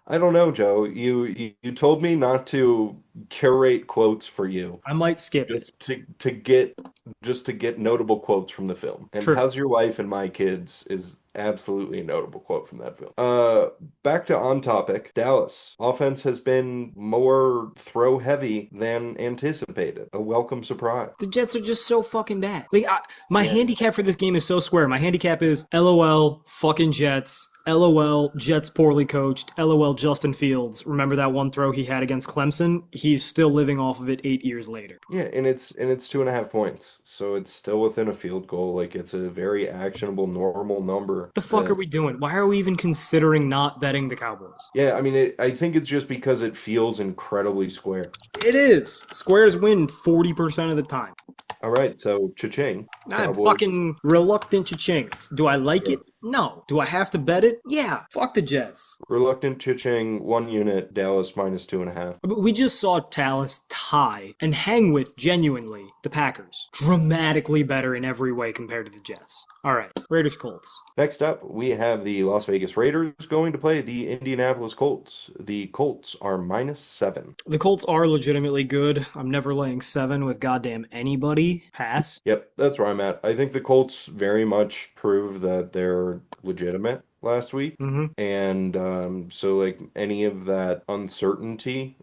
I don't know, Joe. You told me not to curate quotes for you. I might skip it. Just to get notable quotes from the film. And True. How's Your Wife and My Kids is absolutely a notable quote from that film. Back to on topic. Dallas offense has been more throw heavy than anticipated. A welcome surprise. The Jets are just so fucking bad. Like my handicap for this game is so square. My handicap is LOL fucking Jets. LOL, Jets poorly coached. LOL, Justin Fields. Remember that one throw he had against Clemson? He's still living off of it 8 years later. Yeah, and it's 2.5 points, so it's still within a field goal. Like, it's a very actionable, normal number. What the fuck are we doing? Why are we even considering not betting the Cowboys? Yeah, I mean, I think it's just because it feels incredibly square. It is. Squares win 40% of the time. All right, so cha-ching. I'm Cowboys. fucking reluctant cha-ching. Do I like it? No. Do I have to bet it? Yeah. Fuck the Jets. Reluctant cha-ching, 1 unit, Dallas minus 2.5. But we just saw Dallas tie and hang with, genuinely, the Packers. Dramatically better in every way compared to the Jets. All right, Raiders Colts. Next up, we have the Las Vegas Raiders going to play the Indianapolis Colts. The Colts are minus 7. The Colts are legitimately good. I'm never laying 7 with goddamn anybody. Pass. Yep, that's where I'm at. I think the Colts very much prove that they're legitimate last week. And so, like, any of that uncertainty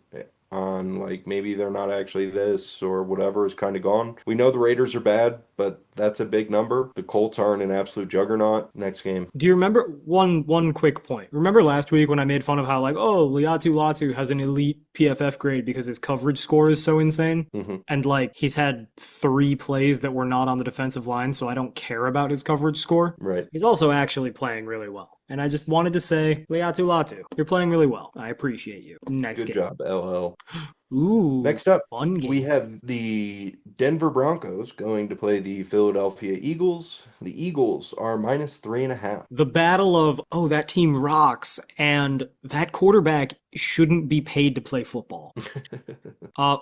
on, like, maybe they're not actually this or whatever is kind of gone. We know the Raiders are bad, but that's a big number. The Colts aren't an absolute juggernaut. Next game. Do you remember one quick point? Remember last week when I made fun of how, like, oh, Liatu Latu has an elite PFF grade because his coverage score is so insane? And, like, he's had 3 plays that were not on the defensive line, so I don't care about his coverage score. Right. He's also actually playing really well. And I just wanted to say, Liatu Latu, you're playing really well. I appreciate you. Next Good game. job, LL. Ooh. Next up, fun game. we have the Denver Broncos going to play the Philadelphia Eagles. The Eagles are minus 3.5. The battle of, oh, that team rocks, and that quarterback shouldn't be paid to play football.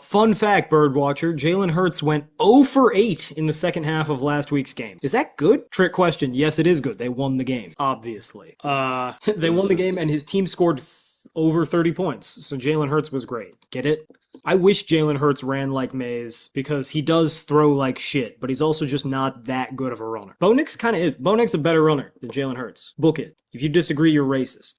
Fun fact, Birdwatcher, Jalen Hurts went 0 for 8 in the second half of last week's game. Is that good? Trick question. Yes, it is good. They won the game, obviously. They won the game, and his team scored over 30 points. So Jalen Hurts was great. Get it? I wish Jalen Hurts ran like Mays because he does throw like shit, but he's also just not that good of a runner. Bo Nix kind of is. Bo Nix a better runner than Jalen Hurts. Book it. If you disagree, you're racist.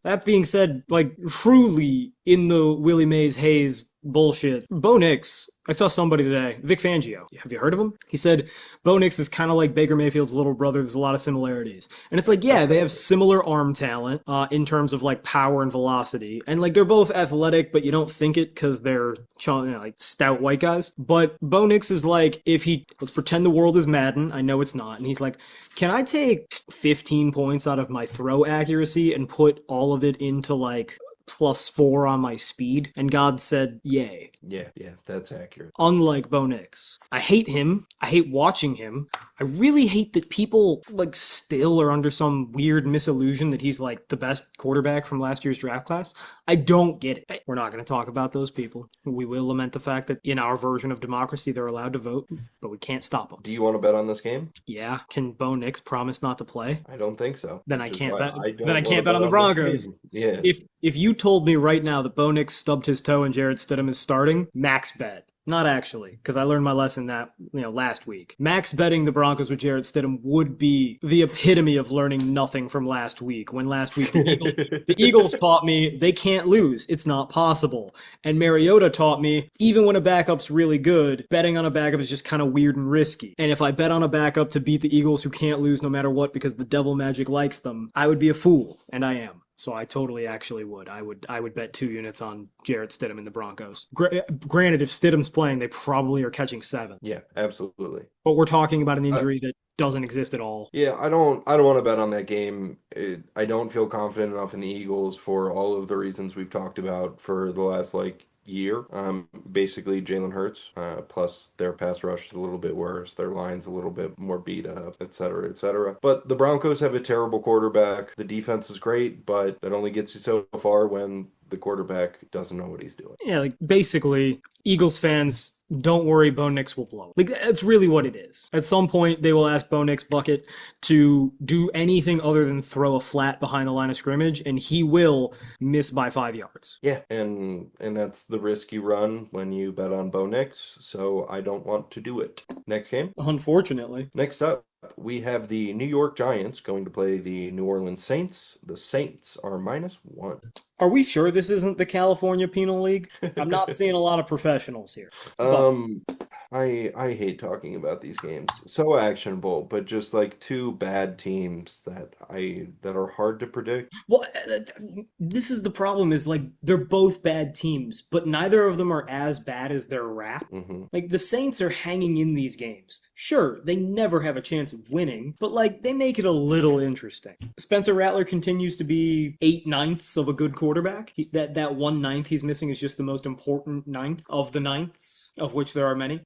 That being said, like, truly in the Willie Mays Hayes bullshit, Bo Nix, I saw somebody today, Vic Fangio. Have you heard of him? He said Bo Nix is kind of like Baker Mayfield's little brother. There's a lot of similarities. And it's like, yeah, they have similar arm talent in terms of, like, power and velocity. And, like, they're both athletic, but you don't think it because they're, like, stout white guys. But Bo Nix is like, let's pretend the world is Madden. I know it's not. And he's like, can I take 15 points out of my throw accuracy and put all of it into, like, +4 on my speed? And God said, yay. Yeah, that's accurate. Unlike Bo Nix. I hate him. I hate watching him. I really hate that people, like, still are under some weird misillusion that he's, like, the best quarterback from last year's draft class. I don't get it. We're not going to talk about those people. We will lament the fact that in our version of democracy, they're allowed to vote, but we can't stop them. Do you want to bet on this game? Yeah. Can Bo Nix promise not to play? I don't think so. Then I Which is can't why bet. don't Then I wanna can't bet on the this Broncos. game. Yeah. If you told me right now that Bo Nix stubbed his toe and Jarrett Stidham is starting, max bet. Not actually, because I learned my lesson that, last week. Max betting the Broncos with Jarrett Stidham would be the epitome of learning nothing from last week. When last week the Eagles taught me they can't lose. It's not possible. And Mariota taught me even when a backup's really good, betting on a backup is just kind of weird and risky. And if I bet on a backup to beat the Eagles who can't lose no matter what because the devil magic likes them, I would be a fool. And I am. So I totally actually would. I would bet 2 units on Jarrett Stidham and the Broncos. Granted, if Stidham's playing, they probably are catching 7. Yeah, absolutely. But we're talking about an injury that doesn't exist at all. Yeah, I don't want to bet on that game. I don't feel confident enough in the Eagles for all of the reasons we've talked about for the last year. Basically Jalen Hurts, plus their pass rush is a little bit worse, their line's a little bit more beat up, etc., etc. But the Broncos have a terrible quarterback. The defense is great, but that only gets you so far when the quarterback doesn't know what he's doing. Yeah, basically, Eagles fans, don't worry, Bo Nix will blow. That's really what it is. At some point, they will ask Bo Nix Bucket to do anything other than throw a flat behind the line of scrimmage, and he will miss by 5 yards. Yeah, and that's the risk you run when you bet on Bo Nix, so I don't want to do it. Next game? Unfortunately. Next up, we have the New York Giants going to play the New Orleans Saints. The Saints are -1. Are we sure this isn't the California Penal League? I'm not seeing a lot of professionals here. I hate talking about these games. So actionable, but just 2 bad teams that are hard to predict. Well, this is the problem is they're both bad teams, but neither of them are as bad as their rap. Mm-hmm. The Saints are hanging in these games. Sure, they never have a chance of winning, but they make it a little interesting. Spencer Rattler continues to be 8/9 of a good quarterback. That 1/9 he's missing is just the most important 9th of the 9ths, of which there are many.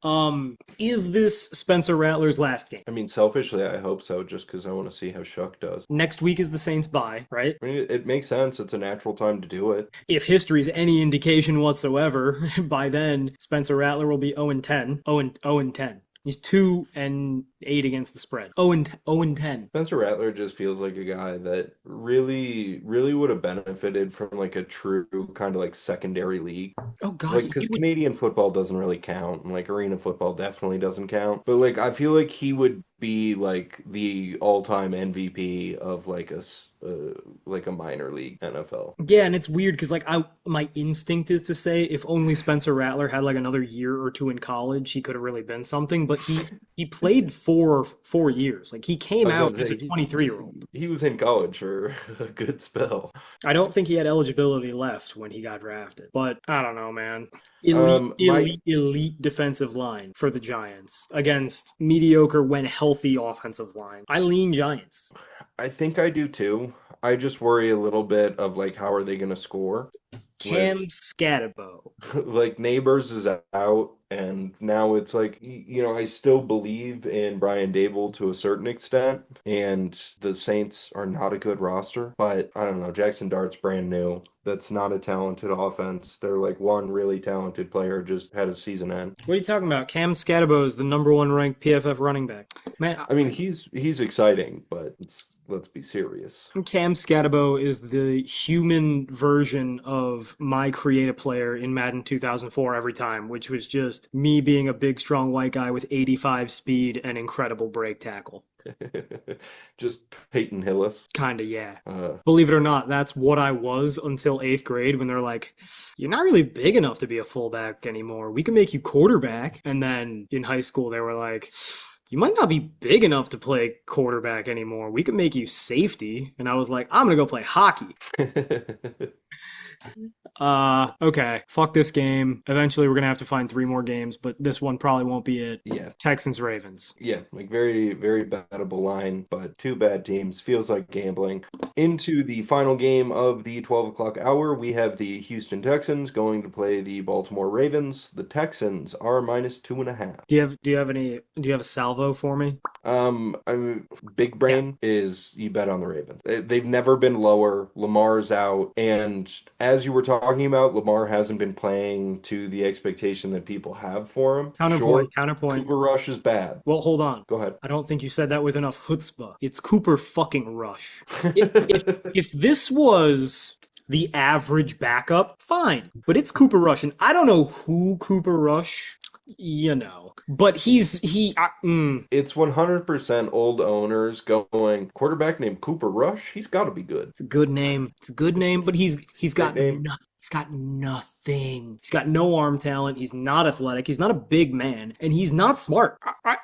Is this Spencer Rattler's last game? I mean, selfishly, I hope so, just because I want to see how Shuck does. Next week is the Saints' bye, right? I mean, it makes sense. It's a natural time to do it. If history's any indication whatsoever, by then, Spencer Rattler will be 0-10. 0-10. He's 2-8 against the spread. 0-10. Spencer Rattler just feels like a guy that really, really would have benefited from a true kind of secondary league. Oh God, because Canadian football doesn't really count, and arena football definitely doesn't count. But I feel like he would be the all-time MVP of a minor league NFL. Yeah, and it's weird because my instinct is to say if only Spencer Rattler had another year or 2 in college, he could have really been something. But he played for 4 years. He came out as a 23-year-old. He was in college for a good spell. I don't think he had eligibility left when he got drafted. But I don't know, man. Elite defensive line for the Giants against mediocre when healthy offensive line. I lean Giants. I think I do too. I just worry a little bit of how are they going to score? Cam Scatterbo. Neighbors is out, and now it's I still believe in Brian Dable to a certain extent, and the Saints are not a good roster, but I don't know, Jackson Dart's brand new. That's not a talented offense. They're one really talented player just had a season end. What are you talking about? Cam Scatterbo is the #1 ranked PFF running back. Man, I mean, he's exciting, but let's be serious. Cam Scatterbo is the human version of my creative player in Madden 2004 every time, which was just me being a big, strong white guy with 85 speed and incredible break tackle. Just Peyton Hillis. Kinda, yeah. Believe it or not, that's what I was until 8th grade when they're like, you're not really big enough to be a fullback anymore. We can make you quarterback. And then in high school, they were like, you might not be big enough to play quarterback anymore. We can make you safety. And I was like, I'm going to go play hockey. Okay, fuck this game. Eventually we're gonna have to find 3 more games, but this one probably won't be it. Yeah. Texans Ravens. Yeah, very, very battable line, but 2 bad teams. Feels like gambling. Into the final game of the 12 o'clock hour, we have the Houston Texans going to play the Baltimore Ravens. The Texans are -2.5. Do you have a salvo for me? Big brain is you bet on the Ravens. They've never been lower. Lamar's out, and as you were talking about, Lamar hasn't been playing to the expectation that people have for him. Counterpoint. Cooper Rush is bad. Well, hold on. Go ahead. I don't think you said that with enough chutzpah. It's Cooper fucking Rush. if this was the average backup, fine. But it's Cooper Rush, and I don't know who Cooper Rush But It's 100% old owners going, quarterback named Cooper Rush, he's got to be good. It's a good name. But he's got name. he's got nothing. He's got no arm talent. He's not athletic. He's not a big man, and he's not smart.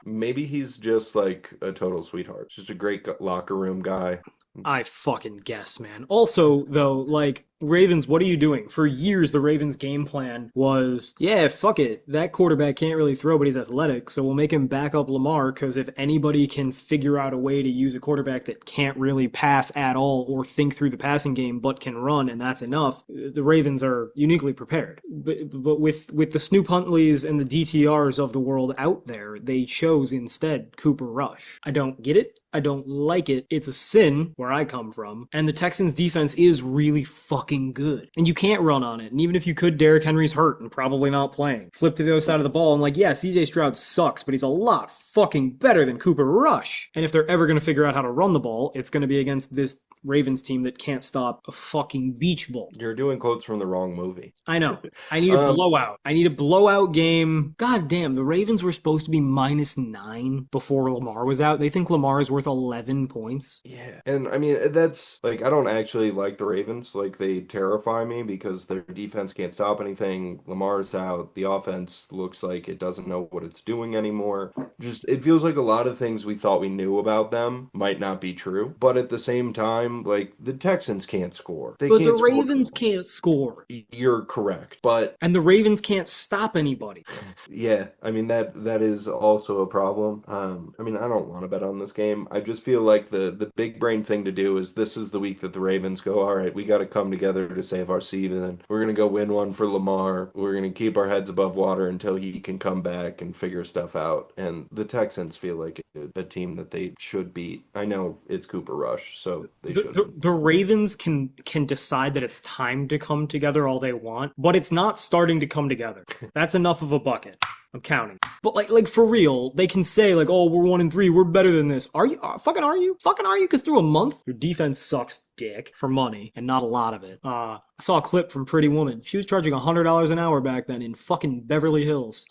Maybe he's just like a total sweetheart. Just a great locker room guy. I fucking guess, man. Also, though, like, Ravens, what are you doing? For years, the Ravens' game plan was, yeah, fuck it. That quarterback can't really throw, but he's athletic, so we'll make him back up Lamar, because if anybody can figure out a way to use a quarterback that can't really pass at all or think through the passing game but can run, and that's enough, the Ravens are uniquely prepared. But with the Snoop Huntleys and the DTRs of the world out there, they chose instead Cooper Rush. I don't get it. I don't like it. It's a sin where I come from. And the Texans defense is really fucking good. And you can't run on it. And even if you could, Derrick Henry's hurt and probably not playing. Flip to the other side of the ball and yeah, CJ Stroud sucks, but he's a lot fucking better than Cooper Rush. And if they're ever going to figure out how to run the ball, it's going to be against this Ravens team that can't stop a fucking beach ball. You're doing quotes from the wrong movie. I know. I need a blowout. I need a blowout game. God damn, the Ravens were supposed to be -9 before Lamar was out. They think Lamar is worth 11 points. Yeah. And I mean, that's I don't actually like the Ravens. They terrify me because their defense can't stop anything. Lamar's out. The offense looks like it doesn't know what it's doing anymore. It feels like a lot of things we thought we knew about them might not be true. But at the same time, the Texans can't score. But the Ravens can't score. You're correct. And the Ravens can't stop anybody. Yeah, I mean, that is also a problem. I mean, I don't want to bet on this game. I just feel like the big brain thing to do is this is the week that the Ravens go, all right, we got to come together to save our season. We're going to go win one for Lamar. We're going to keep our heads above water until he can come back and figure stuff out. And the Texans feel like a team that they should beat. I know it's Cooper Rush, so they should. The Ravens can decide that it's time to come together all they want, but it's not starting to come together. That's enough of a bucket. I'm counting. But like for real, they can say oh, we're 1-3, we're better than this. Are you? Fucking are you? Because through a month, your defense sucks dick for money and not a lot of it. I saw a clip from Pretty Woman. She was charging $100 an hour back then in fucking Beverly Hills.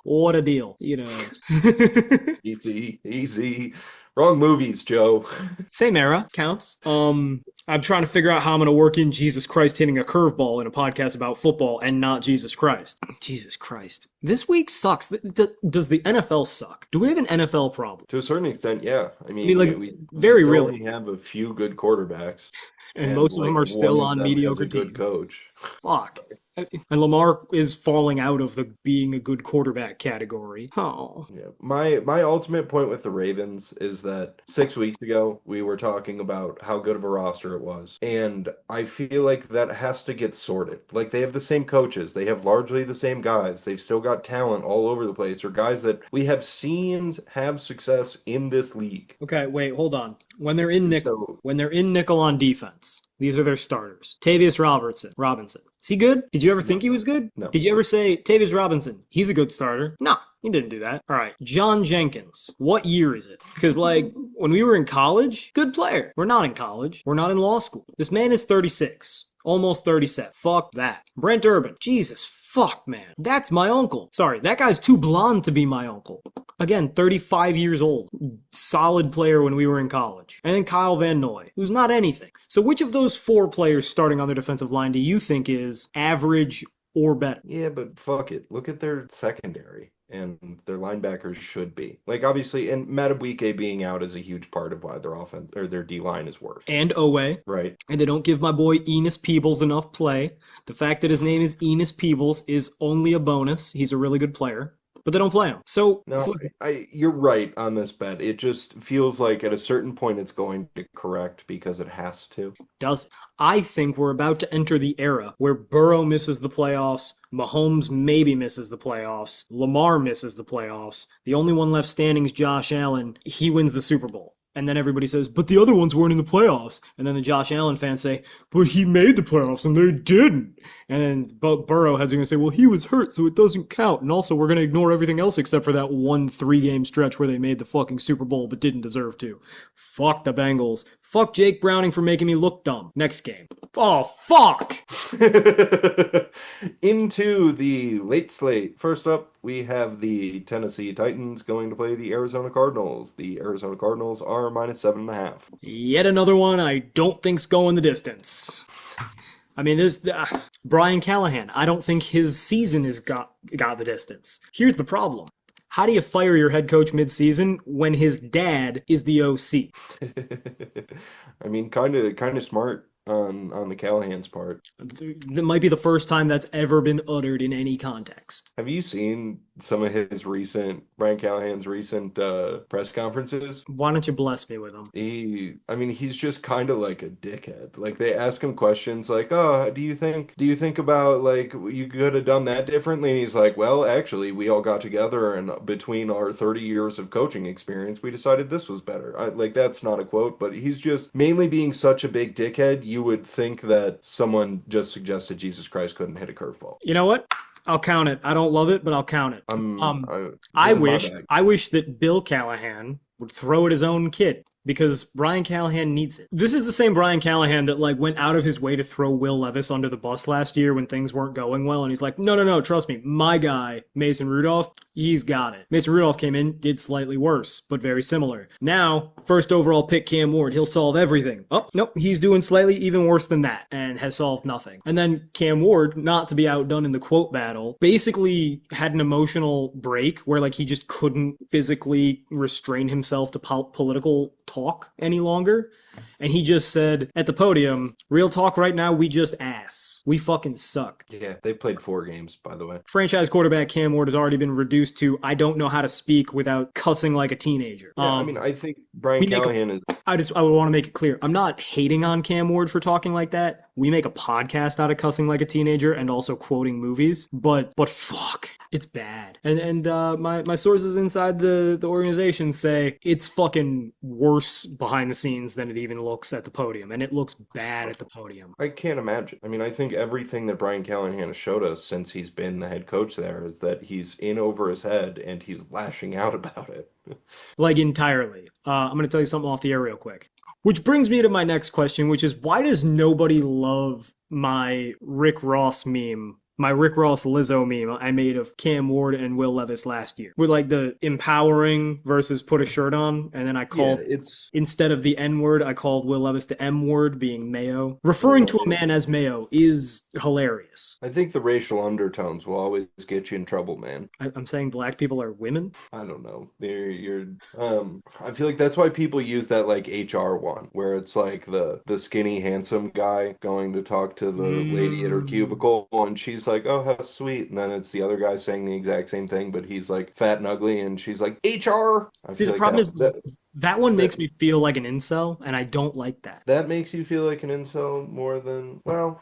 What a deal. Easy. Wrong movies, Joe. Same era. Counts. I'm trying to figure out how I'm going to work in Jesus Christ hitting a curveball in a podcast about football and not Jesus Christ. Jesus Christ. This week sucks. Does the NFL suck? Do we have an NFL problem? To a certain extent, yeah. I mean we very still really only have a few good quarterbacks. And most of them are still on mediocre teams. Good coach. Fuck. And Lamar is falling out of the being a good quarterback category. Oh. Yeah. My ultimate point with the Ravens is that 6 weeks ago, we were talking about how good of a roster it was. And I feel like that has to get sorted. They have the same coaches. They have largely the same guys. They've still got talent all over the place. Or guys that we have seen have success in this league. Okay, wait, hold on. When they're in nickel on defense, these are their starters. Tavius Robinson. Is he good? Did you ever think he was good? No. Did you ever say, Tavius Robinson, he's a good starter? No, he didn't do that. All right, John Jenkins. What year is it? Because, when we were in college, good player. We're not in college. We're not in law school. This man is 36. Almost 37. Fuck that. Brent Urban. Jesus fuck, man. That's my uncle. Sorry, that guy's too blonde to be my uncle. Again, 35 years old. Solid player when we were in college. And then Kyle Van Noy, who's not anything. So which of those 4 players starting on their defensive line do you think is average or better? Yeah, but fuck it. Look at their secondary. And their linebackers should be. Obviously, and Madubuike being out is a huge part of why their offense or their D-line is worse. And Owe. Right. And they don't give my boy Enos Peebles enough play. The fact that his name is Enos Peebles is only a bonus. He's a really good player. But they don't play him. You're right on this bet. It just feels like at a certain point it's going to correct because it has to. Does. I think we're about to enter the era where Burrow misses the playoffs, Mahomes maybe misses the playoffs, Lamar misses the playoffs. The only one left standing is Josh Allen. He wins the Super Bowl. And then everybody says, but the other ones weren't in the playoffs. And then the Josh Allen fans say, but he made the playoffs and they didn't. And then Burrow heads are going to say, well, he was hurt, so it doesn't count. And also, we're going to ignore everything else except for that 1 3-game stretch where they made the fucking Super Bowl but didn't deserve to. Fuck the Bengals. Fuck Jake Browning for making me look dumb. Next game. Oh, fuck! Into the late slate. First up, we have the Tennessee Titans going to play the Arizona Cardinals. The Arizona Cardinals are -7.5. Yet another one I don't think's going the distance. I mean, there's Brian Callahan. I don't think his season has got the distance. Here's the problem. How do you fire your head coach mid-season when his dad is the OC? I mean, kind of smart on the Callahan's part. That might be the first time that's ever been uttered in any context. Have you seen some of Brian Callahan's recent press conferences? Why don't you bless me with them? He's just kind of like a dickhead. Like they ask him questions like, "Oh, do you think about like you could have done that differently?" And he's like, "Well, actually, we all got together and between our 30 years of coaching experience, we decided this was better." Like that's not a quote, but he's just mainly being such a big dickhead. You would think that someone just suggested Jesus Christ couldn't hit a curveball. You know what? I'll count it. I don't love it, but I'll count it. I wish that Bill Callahan would throw at his own kid because Brian Callahan needs it. This is the same Brian Callahan that like went out of his way to throw Will Levis under the bus last year when things weren't going well, and he's like, no, trust me, my guy, Mason Rudolph, he's got it. Mason Rudolph came in, did slightly worse, but very similar. Now, first overall pick Cam Ward, he'll solve everything. Oh, nope, he's doing slightly even worse than that and has solved nothing. And then Cam Ward, not to be outdone in the quote battle, basically had an emotional break where like he just couldn't physically restrain himself to political talk any longer. And he just said at the podium, real talk right now, we just ass. We fucking suck. Yeah, they played 4 games, by the way. Franchise quarterback Cam Ward has already been reduced to, I don't know how to speak without cussing like a teenager. Yeah, I think Brian Callahan is... I would want to make it clear. I'm not hating on Cam Ward for talking like that. We make a podcast out of cussing like a teenager and also quoting movies, but fuck, it's bad. And my sources inside the organization say it's fucking worse behind the scenes than it even looks at the podium, and it looks bad at the podium. I can't imagine. I think everything that Brian Callahan has showed us since he's been the head coach there is that he's in over his head and he's lashing out about it. Like entirely. I'm going to tell you something off the air real quick. Which brings me to my next question, which is why does nobody love my Rick Ross meme? My Rick Ross Lizzo meme I made of Cam Ward and Will Levis last year. With like the empowering versus put a shirt on. And then I called, instead of the N word, I called Will Levis the M word, being Mayo. Referring to a man as Mayo is hilarious. I think the racial undertones will always get you in trouble, man. I'm saying black people are women? I don't know. I feel like that's why people use that like HR one, where it's like the skinny, handsome guy going to talk to the lady at her cubicle, and she's like, "Oh, how sweet," and then it's the other guy saying the exact same thing, but he's like fat and ugly, and she's like, "HR." See, the problem is that one makes me feel like an incel, and I don't like that. That makes you feel like an incel more than, well,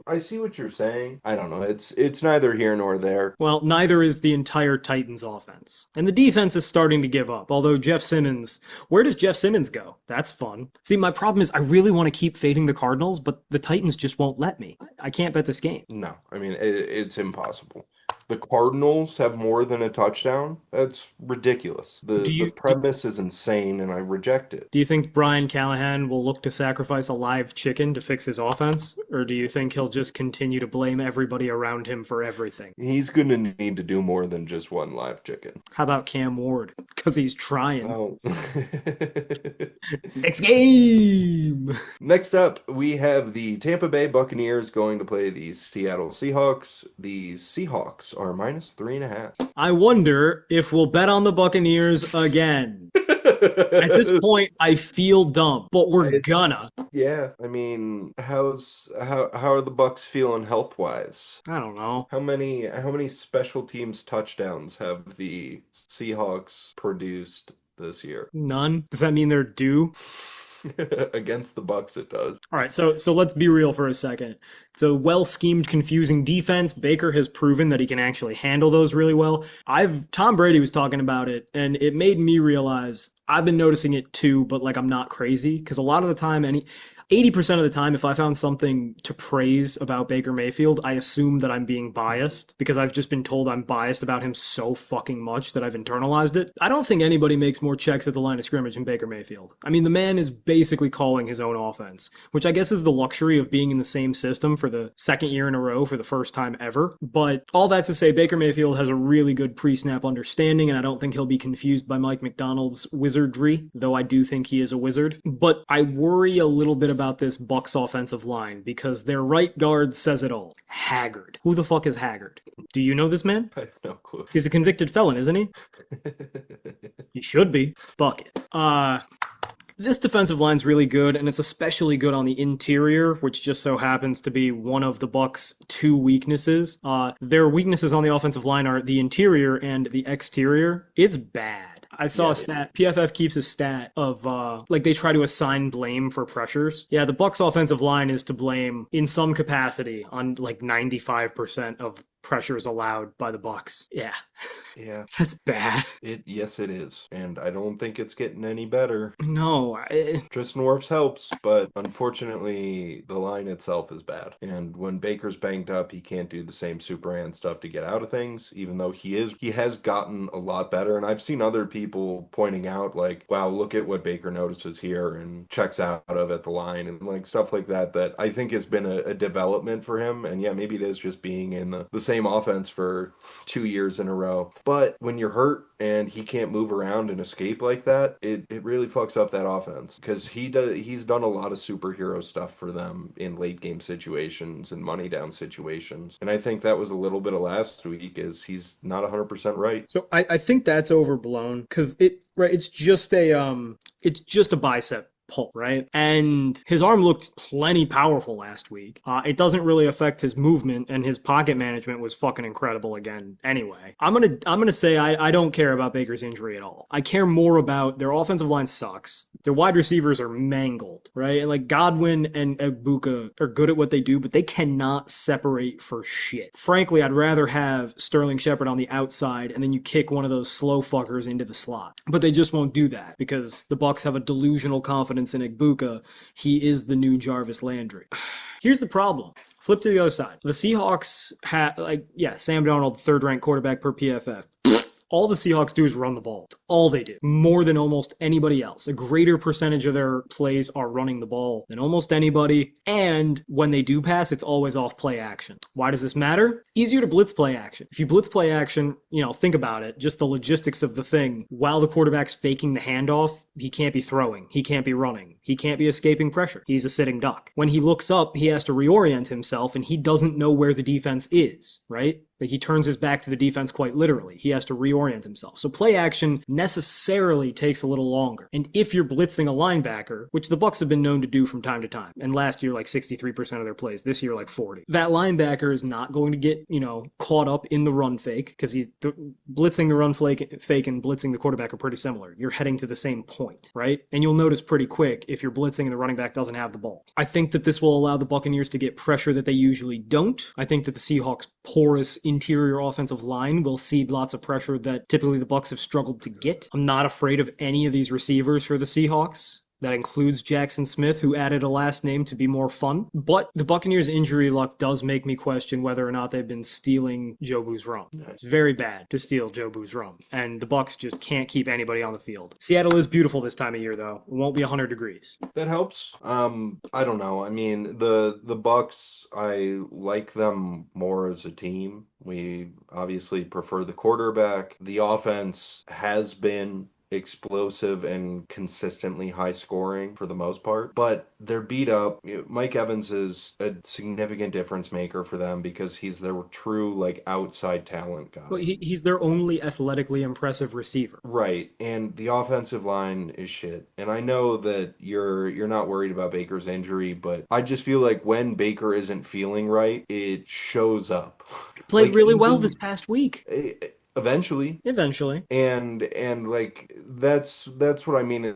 I see what you're saying. I don't know. It's neither here nor there. Well, neither is the entire Titans offense. And the defense is starting to give up, although where does Jeff Simmons go? That's fun. See, my problem is I really want to keep fading the Cardinals, but the Titans just won't let me. I can't bet this game. No, it's impossible. The Cardinals have more than a touchdown? That's ridiculous. The premise is insane, and I reject it. Do you think Brian Callahan will look to sacrifice a live chicken to fix his offense? Or do you think he'll just continue to blame everybody around him for everything? He's going to need to do more than just one live chicken. How about Cam Ward? Because he's trying. Oh. Next game! Next up, we have the Tampa Bay Buccaneers going to play the Seattle Seahawks. The Seahawks are -3.5. I wonder if we'll bet on the Buccaneers again. At this point, I feel dumb, but we're gonna. Yeah, how are the Bucs feeling health-wise? I don't know. How many special teams touchdowns have the Seahawks produced this year? None. Does that mean they're due? Against the Bucs, it does. All right, so let's be real for a second. It's a well-schemed, confusing defense. Baker has proven that he can actually handle those really well. Tom Brady was talking about it, and it made me realize I've been noticing it too, but like I'm not crazy, because a lot of the time 80% of the time, if I found something to praise about Baker Mayfield, I assume that I'm being biased because I've just been told I'm biased about him so fucking much that I've internalized it. I don't think anybody makes more checks at the line of scrimmage than Baker Mayfield. I mean, the man is basically calling his own offense, which I guess is the luxury of being in the same system for the second year in a row for the first time ever. But all that to say, Baker Mayfield has a really good pre-snap understanding, and I don't think he'll be confused by Mike McDonald's wizardry, though I do think he is a wizard. But I worry a little bit about this Bucs offensive line because their right guard says it all. Haggard. Who the fuck is Haggard? Do you know this man? I have no clue. He's a convicted felon, isn't he? He should be. Bucket. This defensive line's really good, and it's especially good on the interior, which just so happens to be one of the Bucs' two weaknesses. Their weaknesses on the offensive line are the interior and the exterior. It's bad. I saw a stat. PFF keeps a stat of, they try to assign blame for pressures. Yeah, the Bucs offensive line is to blame in some capacity on, 95% of pressures allowed by the Bucs. Yeah. Yeah. That's bad. Yes, it is. And I don't think it's getting any better. No. Tristan Wirfs helps, but unfortunately, the line itself is bad. And when Baker's banged up, he can't do the same Superman stuff to get out of things, even though he has gotten a lot better. And I've seen other people pointing out, wow, look at what Baker notices here and checks out of at the line and stuff like that I think has been a development for him. And yeah, maybe it is just being in the same offense for 2 years in a row. But when you're hurt and he can't move around and escape like that, it really fucks up that offense because he's done a lot of superhero stuff for them in late game situations and money down situations. And I think that was a little bit of last week is he's not 100% right. So I think that's overblown because it's just a bicep pull, right? And his arm looked plenty powerful last week. It doesn't really affect his movement, and his pocket management was fucking incredible again. Anyway, I'm gonna say I don't care about Baker's injury at all. I care more about their offensive line sucks. Their wide receivers are mangled, right? And Godwin and Egbuka are good at what they do, but they cannot separate for shit. Frankly, I'd rather have Sterling Shepard on the outside and then you kick one of those slow fuckers into the slot. But they just won't do that because the Bucs have a delusional confidence in Egbuka. He is the new Jarvis Landry. Here's the problem. Flip to the other side. The Seahawks Sam Darnold, third-ranked quarterback per PFF. All the Seahawks do is run the ball. It's all they do. More than almost anybody else. A greater percentage of their plays are running the ball than almost anybody. And when they do pass, it's always off play action. Why does this matter? It's easier to blitz play action. If you blitz play action, think about it. Just the logistics of the thing. While the quarterback's faking the handoff, he can't be throwing. He can't be running. He can't be escaping pressure. He's a sitting duck. When he looks up, he has to reorient himself and he doesn't know where the defense is, right? He turns his back to the defense quite literally. He has to reorient himself. So play action necessarily takes a little longer. And if you're blitzing a linebacker, which the Bucs have been known to do from time to time, and last year 63% of their plays, this year 40%, that linebacker is not going to get, caught up in the run fake because blitzing the run fake and blitzing the quarterback are pretty similar. You're heading to the same point, right? And you'll notice pretty quick if you're blitzing and the running back doesn't have the ball. I think that this will allow the Buccaneers to get pressure that they usually don't. I think that the Seahawks' porous interior offensive line will cede lots of pressure that typically the Bucs have struggled to get. I'm not afraid of any of these receivers for the Seahawks. That includes Jackson Smith, who added a last name to be more fun. But the Buccaneers' injury luck does make me question whether or not they've been stealing Joe Boo's rum. It's very bad to steal Joe Boo's rum. And the Bucs just can't keep anybody on the field. Seattle is beautiful this time of year, though. It won't be 100 degrees. That helps. I don't know. I mean, the Bucs, I like them more as a team. We obviously prefer the quarterback. The offense has been explosive and consistently high scoring for the most part, but they're beat up. Mike Evans is a significant difference maker for them because he's their true outside talent guy. Well, he's their only athletically impressive receiver. Right, and the offensive line is shit. And I know that you're not worried about Baker's injury, but I just feel like when Baker isn't feeling right, it shows up. Played really well this past week. Eventually. Eventually. And like that's what I mean.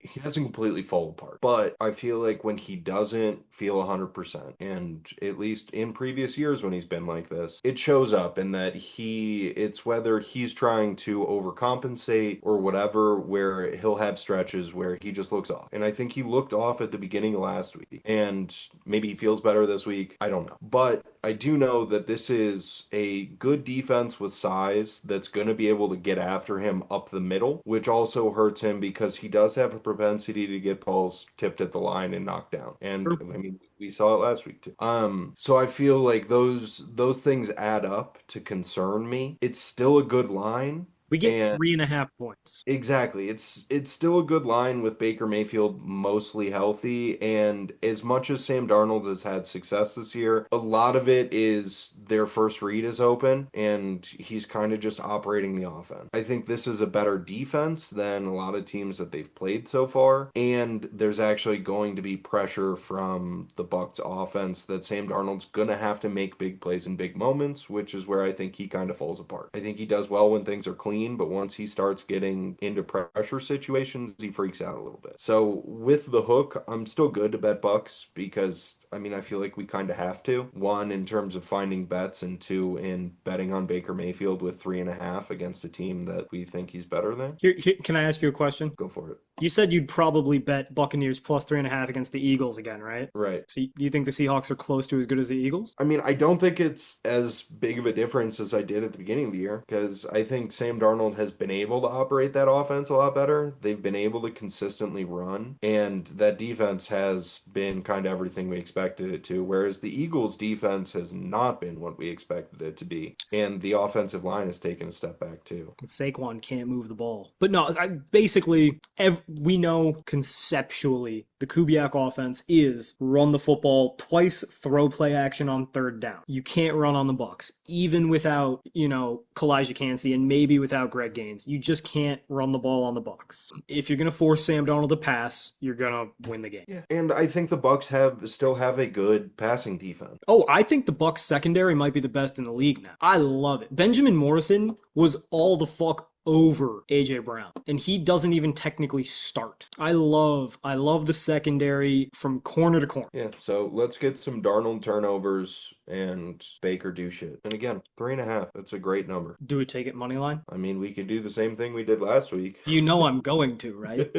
He doesn't completely fall apart, but I feel like when he doesn't feel 100%, and at least in previous years when he's been like this, it shows up in that it's whether he's trying to overcompensate or whatever, where he'll have stretches where he just looks off. And I think he looked off at the beginning of last week, and maybe he feels better this week. I don't know, but I do know that this is a good defense with size that's going to be able to get after him up the middle, which also hurts him because he does have a propensity to get balls tipped at the line and knocked down. And True. I mean, we saw it last week too. So I feel like those things add up to concern me. It's still a good line. We get And 3.5 points. exactly. It's still a good line with Baker Mayfield mostly healthy. And as much as Sam Darnold has had success this year, a lot of it is their first read is open and he's kind of just operating the offense. I think this is a better defense than a lot of teams that they've played so far. And there's actually going to be pressure from the Bucs offense that Sam Darnold's going to have to make big plays in big moments, which is where I think he kind of falls apart. I think he does well when things are clean, but once he starts getting into pressure situations, he freaks out a little bit. So with the hook, I'm still good to bet Bucs because I mean, I feel like we kind of have to. One, in terms of finding bets, and two, in betting on Baker Mayfield with 3.5 against a team that we think he's better than. Here, can I ask you a question? Go for it. You said you'd probably bet Buccaneers plus 3.5 against the Eagles again, right? Right. So you think the Seahawks are close to as good as the Eagles? I mean, I don't think it's as big of a difference as I did at the beginning of the year because I think Sam Darnold has been able to operate that offense a lot better. They've been able to consistently run, and that defense has been kind of everything we expected it to, whereas the Eagles' defense has not been what we expected it to be, and the offensive line has taken a step back too. Saquon can't move the ball. But no, we know conceptually the Kubiak offense is run the football twice, throw play action on third down. You can't run on the Bucs, even without, Kalijah Cansey and maybe without Greg Gaines. You just can't run the ball on the Bucs. If you're going to force Sam Darnold to pass, you're going to win the game. Yeah, and I think the Bucs still have a good passing defense. Oh, I think the Bucs secondary might be the best in the league now. I love it. Benjamin Morrison was all the fuck over AJ Brown, and he doesn't even technically start. I love the secondary from corner to corner. Yeah, so let's get some Darnold turnovers and Baker do shit. And again, 3.5. That's a great number. Do we take it money line? I mean, we could do the same thing we did last week. You know I'm going to, right?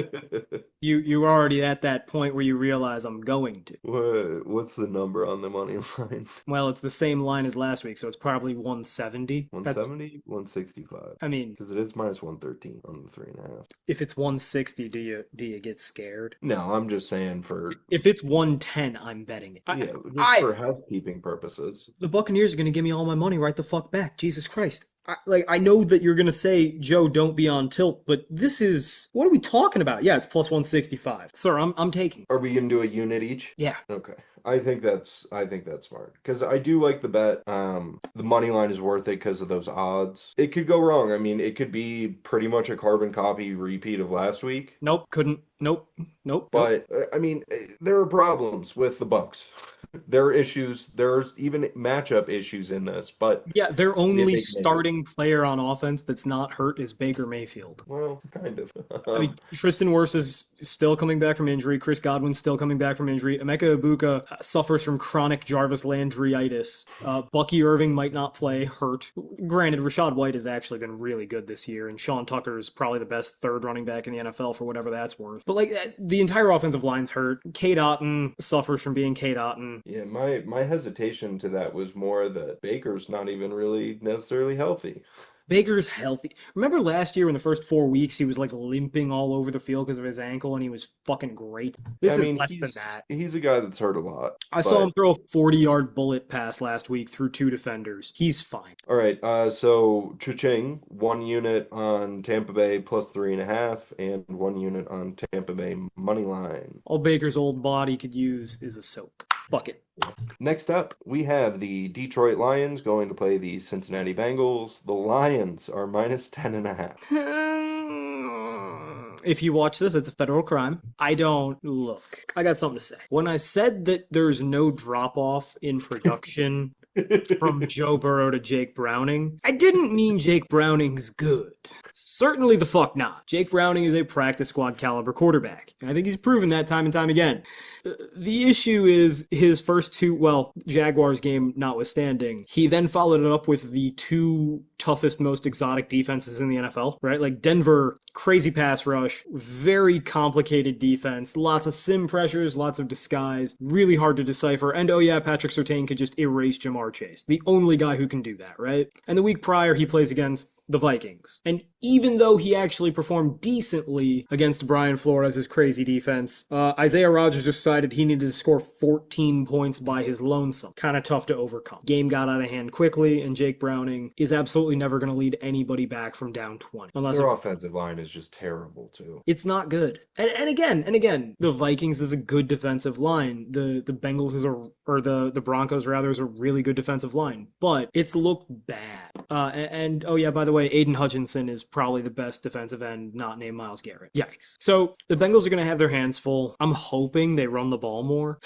You're already at that point where you realize I'm going to. What's the number on the money line? Well, it's the same line as last week, so it's probably 170. 170? 165. I mean, because it is minus 113 on the 3.5. If it's 160, do you get scared? No, I'm just saying for... If it's 110, I'm betting it. Yeah, just for housekeeping purposes. The Buccaneers are going to give me all my money right the fuck back. Jesus Christ. I know that you're going to say, Joe, don't be on tilt, but this is... What are we talking about? Yeah, it's plus 165. Sir, I'm taking. Are we going to do a unit each? Yeah. Okay. I think that's smart because I do like the bet. The money line is worth it because of those odds. It could go wrong. I mean, it could be pretty much a carbon copy repeat of last week. Nope, couldn't. Nope. But I mean, there are problems with the Bucs. There are issues. There's even matchup issues in this. But yeah, their only starting player on offense that's not hurt is Baker Mayfield. Well, kind of. I mean, Tristan Wirfs is still coming back from injury. Chris Godwin's still coming back from injury. Emeka Egbuka suffers from chronic Jarvis Landryitis. Bucky Irving might not play, hurt. Granted, Rachaad White has actually been really good this year, and Sean Tucker is probably the best third running back in the NFL for whatever that's worth. But the entire offensive line's hurt. Cade Otton suffers from being Cade Otton. Yeah, my hesitation to that was more that Baker's not even really necessarily healthy. Baker's healthy. Remember last year in the first 4 weeks, he was limping all over the field because of his ankle, and he was fucking great. This is less than that. He's a guy that's hurt a lot. I saw him throw a 40-yard bullet pass last week through 2 defenders. He's fine. All right, so cha-ching, 1 unit on Tampa Bay plus 3.5, and 1 unit on Tampa Bay money line. All Baker's old body could use is a soak. Bucket. Next up, we have the Detroit Lions going to play the Cincinnati Bengals. The Lions are minus 10.5. If you watch this, it's a federal crime. I got something to say. When I said that there's no drop-off in production from Joe Burrow to Jake Browning. I didn't mean Jake Browning's good. Certainly the fuck not. Jake Browning is a practice squad caliber quarterback, and I think he's proven that time and time again. The issue is his first two, Jaguars game notwithstanding, he then followed it up with the two toughest, most exotic defenses in the NFL, right? Like Denver, crazy pass rush, very complicated defense, lots of sim pressures, lots of disguise, really hard to decipher, and Patrick Surtain could just erase Jamar Chase. The only guy who can do that, right? And the week prior, he plays against the Vikings. And even though he actually performed decently against Brian Flores' crazy defense, Isaiah Rodgers decided he needed to score 14 points by his lonesome. Kind of tough to overcome. Game got out of hand quickly, and Jake Browning is absolutely never going to lead anybody back from down 20. Their offensive line is just terrible, too. It's not good. And again, the Vikings is a good defensive line. The Bengals the Broncos rather is a really good defensive line. But it's looked bad. By the way, Aiden Hutchinson is probably the best defensive end not named Myles Garrett. Yikes. So the Bengals are going to have their hands full. I'm hoping they run the ball more.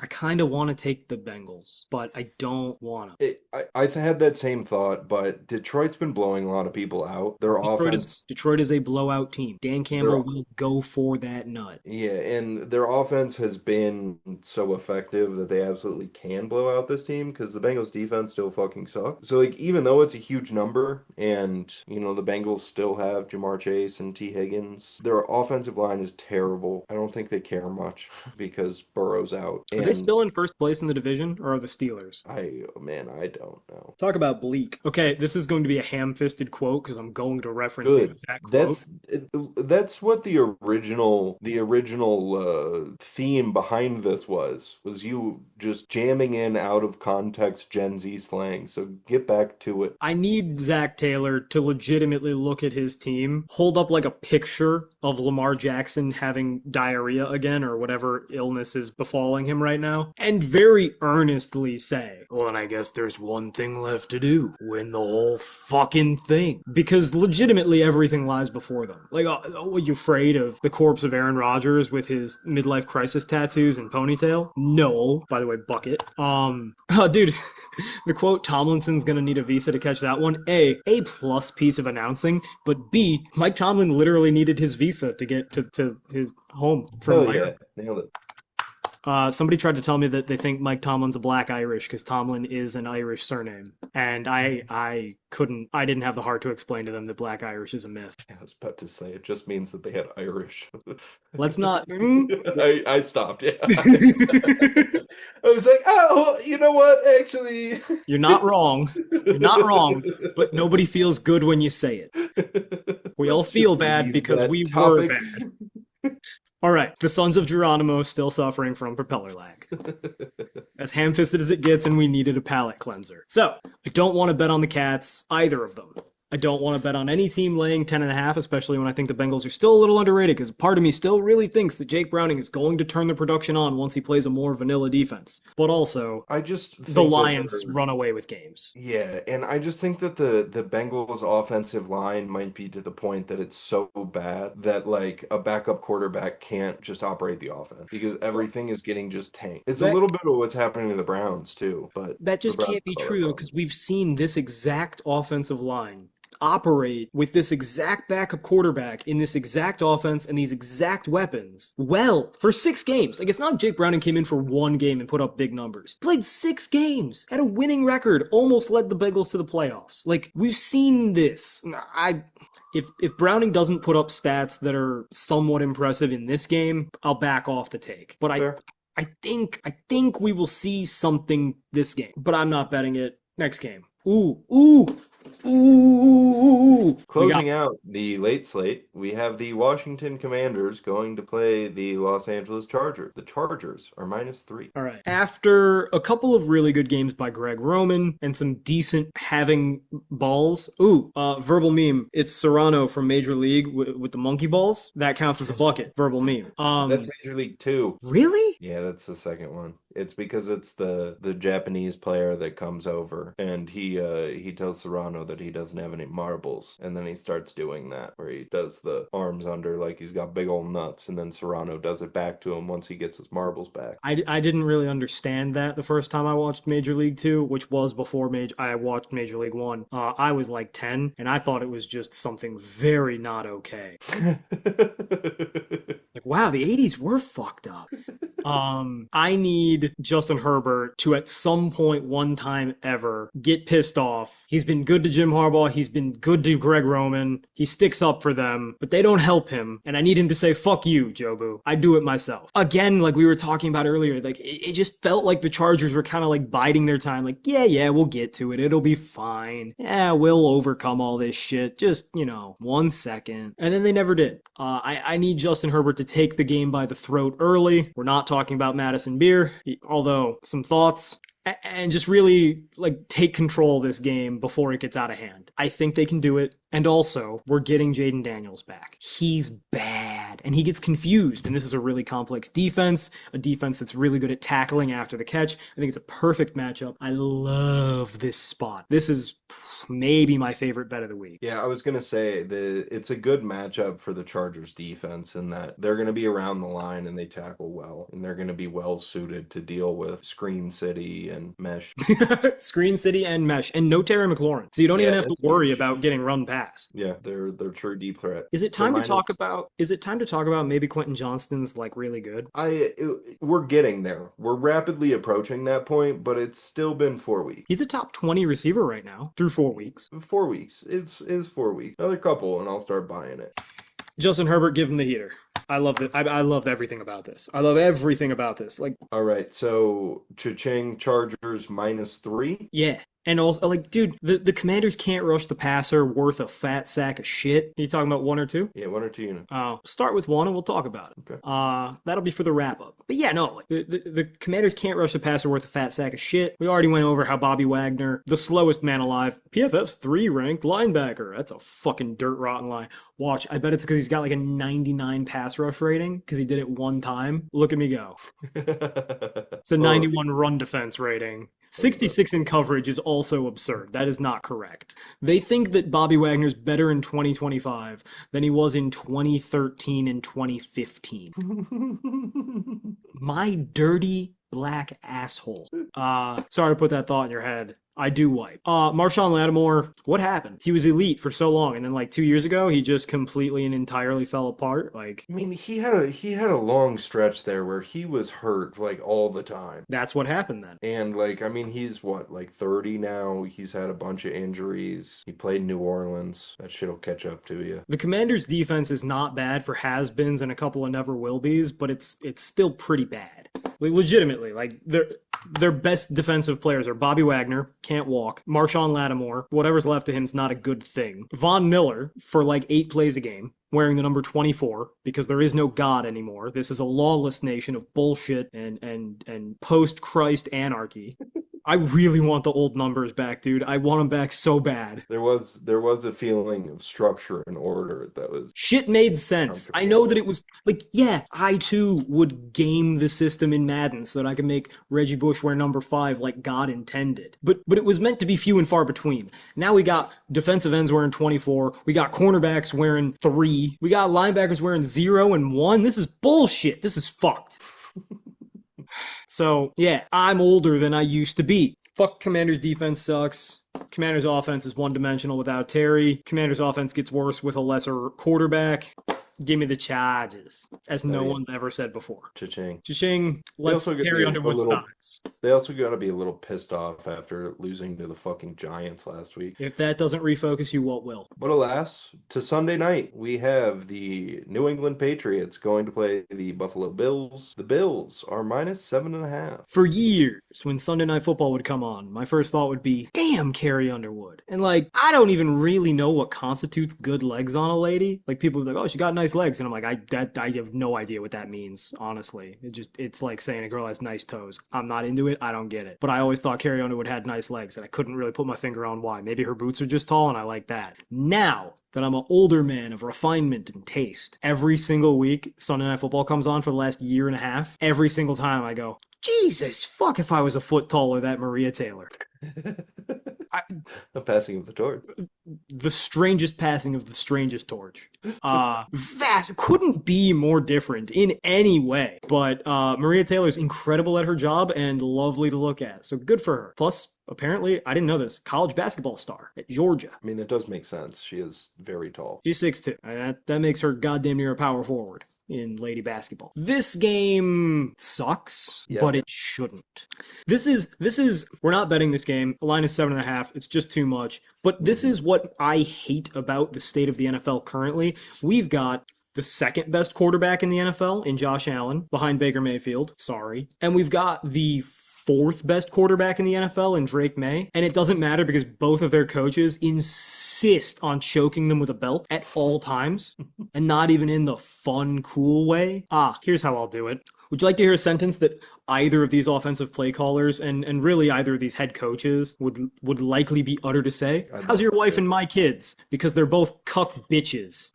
I kind of want to take the Bengals, but I don't want to. I've had that same thought, but Detroit's been blowing a lot of people out. Detroit is a blowout team. Dan Campbell will go for that nut. Yeah, and their offense has been so effective that they absolutely can blow out this team because the Bengals defense still fucking sucks. So even though it's a huge number and, the Bengals still have Jamar Chase and T. Higgins, their offensive line is terrible. I don't think they care much because Burrow's out. Are they still in first place in the division, or are the Steelers? I don't know. Talk about bleak. Okay, this is going to be a ham-fisted quote because I'm going to reference the exact quote. That's what the original theme behind this was you just jamming in out of context Gen Z slang. So get back to it. I need Zach Taylor to legitimately look at his team, hold up like a picture of Lamar Jackson having diarrhea again or whatever illness is befalling him right now, and very earnestly say, well, and I guess there's one thing left to do, win the whole fucking thing. Because legitimately everything lies before them. Like, are you afraid of the corpse of Aaron Rodgers with his midlife crisis tattoos and ponytail? No. By the way, bucket. Dude, the quote, Tomlinson's gonna need a visa to catch that one. A plus piece of announcing, but B, Mike Tomlin literally needed his visa to get to his home from Miami. Nailed it. Somebody tried to tell me that they think Mike Tomlin's a black Irish because Tomlin is an Irish surname. And I didn't have the heart to explain to them that black Irish is a myth. I was about to say, it just means that they had Irish. Let's not. I stopped, yeah. I was like, oh, you know what, actually. You're not wrong. You're not wrong, but nobody feels good when you say it. We all feel bad because we were bad. All right, the Sons of Geronimo still suffering from propeller lag. As ham-fisted as it gets, and we needed a palate cleanser. So, I don't want to bet on the Cats, either of them. I don't want to bet on any team laying 10.5, especially when I think the Bengals are still a little underrated, because part of me still really thinks that Jake Browning is going to turn the production on once he plays a more vanilla defense. But also, the Lions run away with games. Yeah, and I just think that the Bengals offensive line might be to the point that it's so bad that, like, a backup quarterback can't just operate the offense, because everything is getting just tanked. It's a little bit of what's happening to the Browns, too. But that just can't be true, though, because we've seen this exact offensive line operate with this exact backup quarterback in this exact offense and these exact weapons for 6 games. Like, it's not Jake Browning came in for 1 game and put up big numbers. Played 6 games, had a winning record, almost led the Bengals to the playoffs. Like, we've seen this. If Browning doesn't put up stats that are somewhat impressive in this game, I'll back off the take. But I think we will see something this game, but I'm not betting it. Next game. Ooh. Closing out the late slate, we have the Washington Commanders going to play the Los Angeles Chargers. The Chargers are -3. All right. After a couple of really good games by Greg Roman and some decent having balls. Verbal meme. It's Serrano from Major League with the monkey balls. That counts as a bucket. Verbal meme. That's Major League 2. Really? Yeah, that's the second one. It's because it's the Japanese player that comes over and he tells Serrano that he doesn't have any marbles, and then he starts doing that where he does the arms under like he's got big old nuts, and then Serrano does it back to him once he gets his marbles back. I didn't really understand that the first time I watched Major League 2, which was before I watched Major League 1. I was like 10, and I thought it was just something very not okay. Like, wow, the 80s were fucked up. I need Justin Herbert to at some point one time ever get pissed off. He's been good to Jim Harbaugh. He's been good to Greg Roman. He sticks up for them, but they don't help him. And I need him to say, fuck you, Jobu. I do it myself. Again, like we were talking about earlier, like it just felt like the Chargers were kind of like biding their time. Like, yeah, we'll get to it. It'll be fine. Yeah, we'll overcome all this shit. Just, 1 second. And then they never did. I need Justin Herbert to take the game by the throat early. We're not talking about Madison Beer, although some thoughts, and just really like take control of this game before it gets out of hand. I think they can do it. And also, we're getting Jaden Daniels back. He's bad, and he gets confused, and this is a really complex defense, a defense that's really good at tackling after the catch. I think it's a perfect matchup. I love this spot. This is maybe my favorite bet of the week. Yeah, I was going to say it's a good matchup for the Chargers defense in that they're going to be around the line and they tackle well, and they're going to be well suited to deal with Screen City and mesh. Screen City and mesh, and no Terry McLaurin. So you don't even have to worry about getting run past. Yeah, they're true deep threat. Is it time to talk about maybe Quentin Johnston's like really good? We're getting there. We're rapidly approaching that point, but it's still been 4 weeks. He's a top 20 receiver right now through 4 weeks. 4 weeks. It's 4 weeks. Another couple and I'll start buying it. Justin Herbert, give him the heater. I love it. I love everything about this. I love everything about this. Like, all right, so Cha-ching Chargers -3. Yeah. And also, like, dude, the Commanders can't rush the passer worth a fat sack of shit. Are you talking about 1 or 2? Yeah, 1 or 2 units. Start with 1 and we'll talk about it. Okay. That'll be for the wrap-up. But yeah, no, the Commanders can't rush the passer worth a fat sack of shit. We already went over how Bobby Wagner, the slowest man alive, PFF's 3-ranked linebacker. That's a fucking dirt rotten lie. Watch, I bet it's because he's got like a 99 pass rush rating because he did it one time. Look at me go. It's a 91 run defense rating. 66 in coverage is also absurd. That is not correct. They think that Bobby Wagner's better in 2025 than he was in 2013 and 2015. My dirty black asshole. Sorry to put that thought in your head. I do wipe. Marshawn Lattimore, what happened? He was elite for so long, and then like 2 years ago, he just completely and entirely fell apart. Like, I mean, he had a long stretch there where he was hurt like all the time. That's what happened then. And like, I mean, he's what, like 30 now? He's had a bunch of injuries. He played in New Orleans. That shit'll catch up to you. The Commanders' defense is not bad for has-beens and a couple of never-will-be's, but it's still pretty bad. Like, legitimately, like their best defensive players are Bobby Wagner, can't walk. Marshawn Lattimore, whatever's left of him is not a good thing. Von Miller, for like 8 plays a game, wearing the number 24, because there is no God anymore. This is a lawless nation of bullshit and post-Christ anarchy. I really want the old numbers back, dude. I want them back so bad. There was a feeling of structure and order that was... Shit made sense. I know that it was... Like, yeah, I too would game the system in Madden so that I could make Reggie Bush wear number 5 like God intended. But it was meant to be few and far between. Now we got defensive ends wearing 24. We got cornerbacks wearing 3. We got linebackers wearing 0 and 1. This is bullshit. This is fucked. So, yeah, I'm older than I used to be. Fuck Commanders' defense sucks. Commanders' offense is one-dimensional without Terry. Commanders' offense gets worse with a lesser quarterback. Give me the Chargers, as no one's ever said before. Cha-ching. Cha-ching. Let's carry Underwood's thoughts. They also got to be a little pissed off after losing to the fucking Giants last week. If that doesn't refocus you, what will? But alas, to Sunday night, we have the New England Patriots going to play the Buffalo Bills. The Bills are -7.5. For years, when Sunday Night Football would come on, my first thought would be, damn, Carrie Underwood. And like, I don't even really know what constitutes good legs on a lady. Like, people would be like, oh, she got nice nice legs. And I'm like, I have no idea what that means, honestly. It's like saying a girl has nice toes. I'm not into it. I don't get it. But I always thought Carrie Underwood had nice legs, and I couldn't really put my finger on why. Maybe her boots are just tall, and I like that. Now that I'm an older man of refinement and taste, every single week Sunday Night Football comes on for the last year and a half. Every single time I go, Jesus, fuck if I was a foot taller, that Maria Taylor. The passing of the torch. The strangest passing of the strangest torch. Vast, couldn't be more different in any way. But Maria Taylor's incredible at her job and lovely to look at. So good for her. Plus, apparently, I didn't know this, college basketball star at Georgia. I mean, that does make sense. She is very tall. She's 6'2". That makes her goddamn near a power forward in lady basketball. This game sucks, but it shouldn't. This is, we're not betting this game. The line is 7.5. It's just too much. But this is what I hate about the state of the NFL currently. We've got the second best quarterback in the NFL in Josh Allen, behind Baker Mayfield. Sorry. And we've got the fourth best quarterback in the NFL in Drake May. And it doesn't matter because both of their coaches insist on choking them with a belt at all times. And not even in the fun, cool way. Here's how I'll do it. Would you like to hear a sentence that either of these offensive play callers and really either of these head coaches would likely be uttered to say? How's your wife and my kids? Because they're both cuck bitches.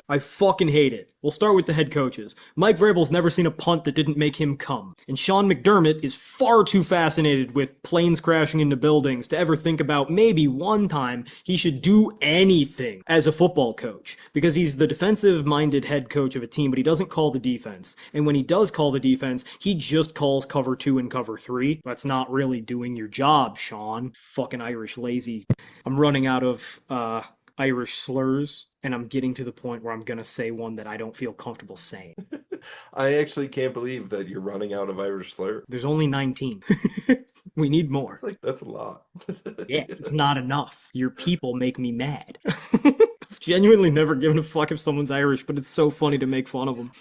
I fucking hate it. We'll start with the head coaches. Mike Vrabel's never seen a punt that didn't make him come. And Sean McDermott is far too fascinated with planes crashing into buildings to ever think about maybe one time he should do anything as a football coach. Because he's the defensive-minded head coach of a team, but he doesn't call the defense. And when he does call the defense, he just calls cover 2 and cover 3. That's not really doing your job, Sean. Fucking Irish lazy. I'm running out of Irish slurs, and I'm getting to the point where I'm going to say one that I don't feel comfortable saying. I actually can't believe that you're running out of Irish slur. There's only 19. We need more. That's a lot. Yeah, it's not enough. Your people make me mad. I've genuinely never given a fuck if someone's Irish, but it's so funny to make fun of them.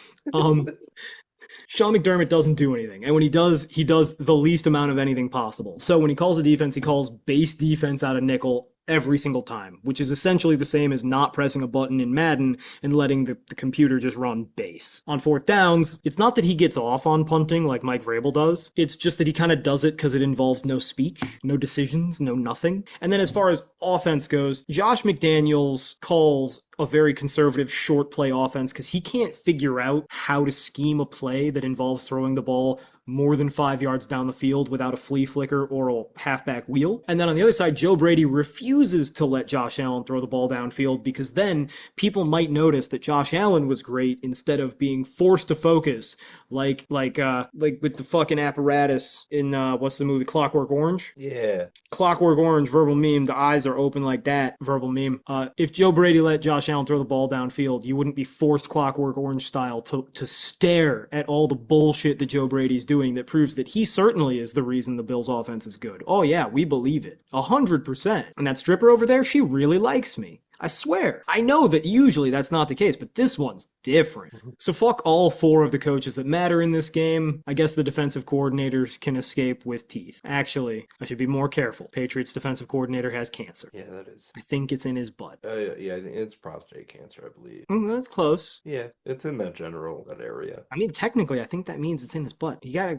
Sean McDermott doesn't do anything. And when he does the least amount of anything possible. So when he calls a defense, he calls base defense out of nickel every single time, which is essentially the same as not pressing a button in Madden and letting the computer just run base. On fourth downs, it's not that he gets off on punting like Mike Vrabel does. It's just that he kind of does it because it involves no speech, no decisions, no nothing. And then as far as offense goes, Josh McDaniels calls a very conservative short play offense because he can't figure out how to scheme a play that involves throwing the ball more than 5 yards down the field without a flea flicker or a halfback wheel. And then on the other side, Joe Brady refuses to let Josh Allen throw the ball downfield because then people might notice that Josh Allen was great instead of being forced to focus like with the fucking apparatus in what's the movie, Clockwork Orange? Yeah. Clockwork Orange, verbal meme, the eyes are open like that, verbal meme. If Joe Brady let Josh Allen throw the ball downfield, you wouldn't be forced Clockwork Orange style to stare at all the bullshit that Joe Brady's doing that proves that he certainly is the reason the Bills' offense is good. Oh yeah, we believe it. 100%. And that stripper over there, she really likes me. I swear. I know that usually that's not the case, but this one's different. So fuck all four of the coaches that matter in this game. I guess the defensive coordinators can escape with teeth. Actually, I should be more careful. Patriots defensive coordinator has cancer. Yeah, that is. I think it's in his butt. Yeah, I think it's prostate cancer, I believe. That's close. Yeah, it's in that area. I mean, technically, I think that means it's in his butt. You gotta.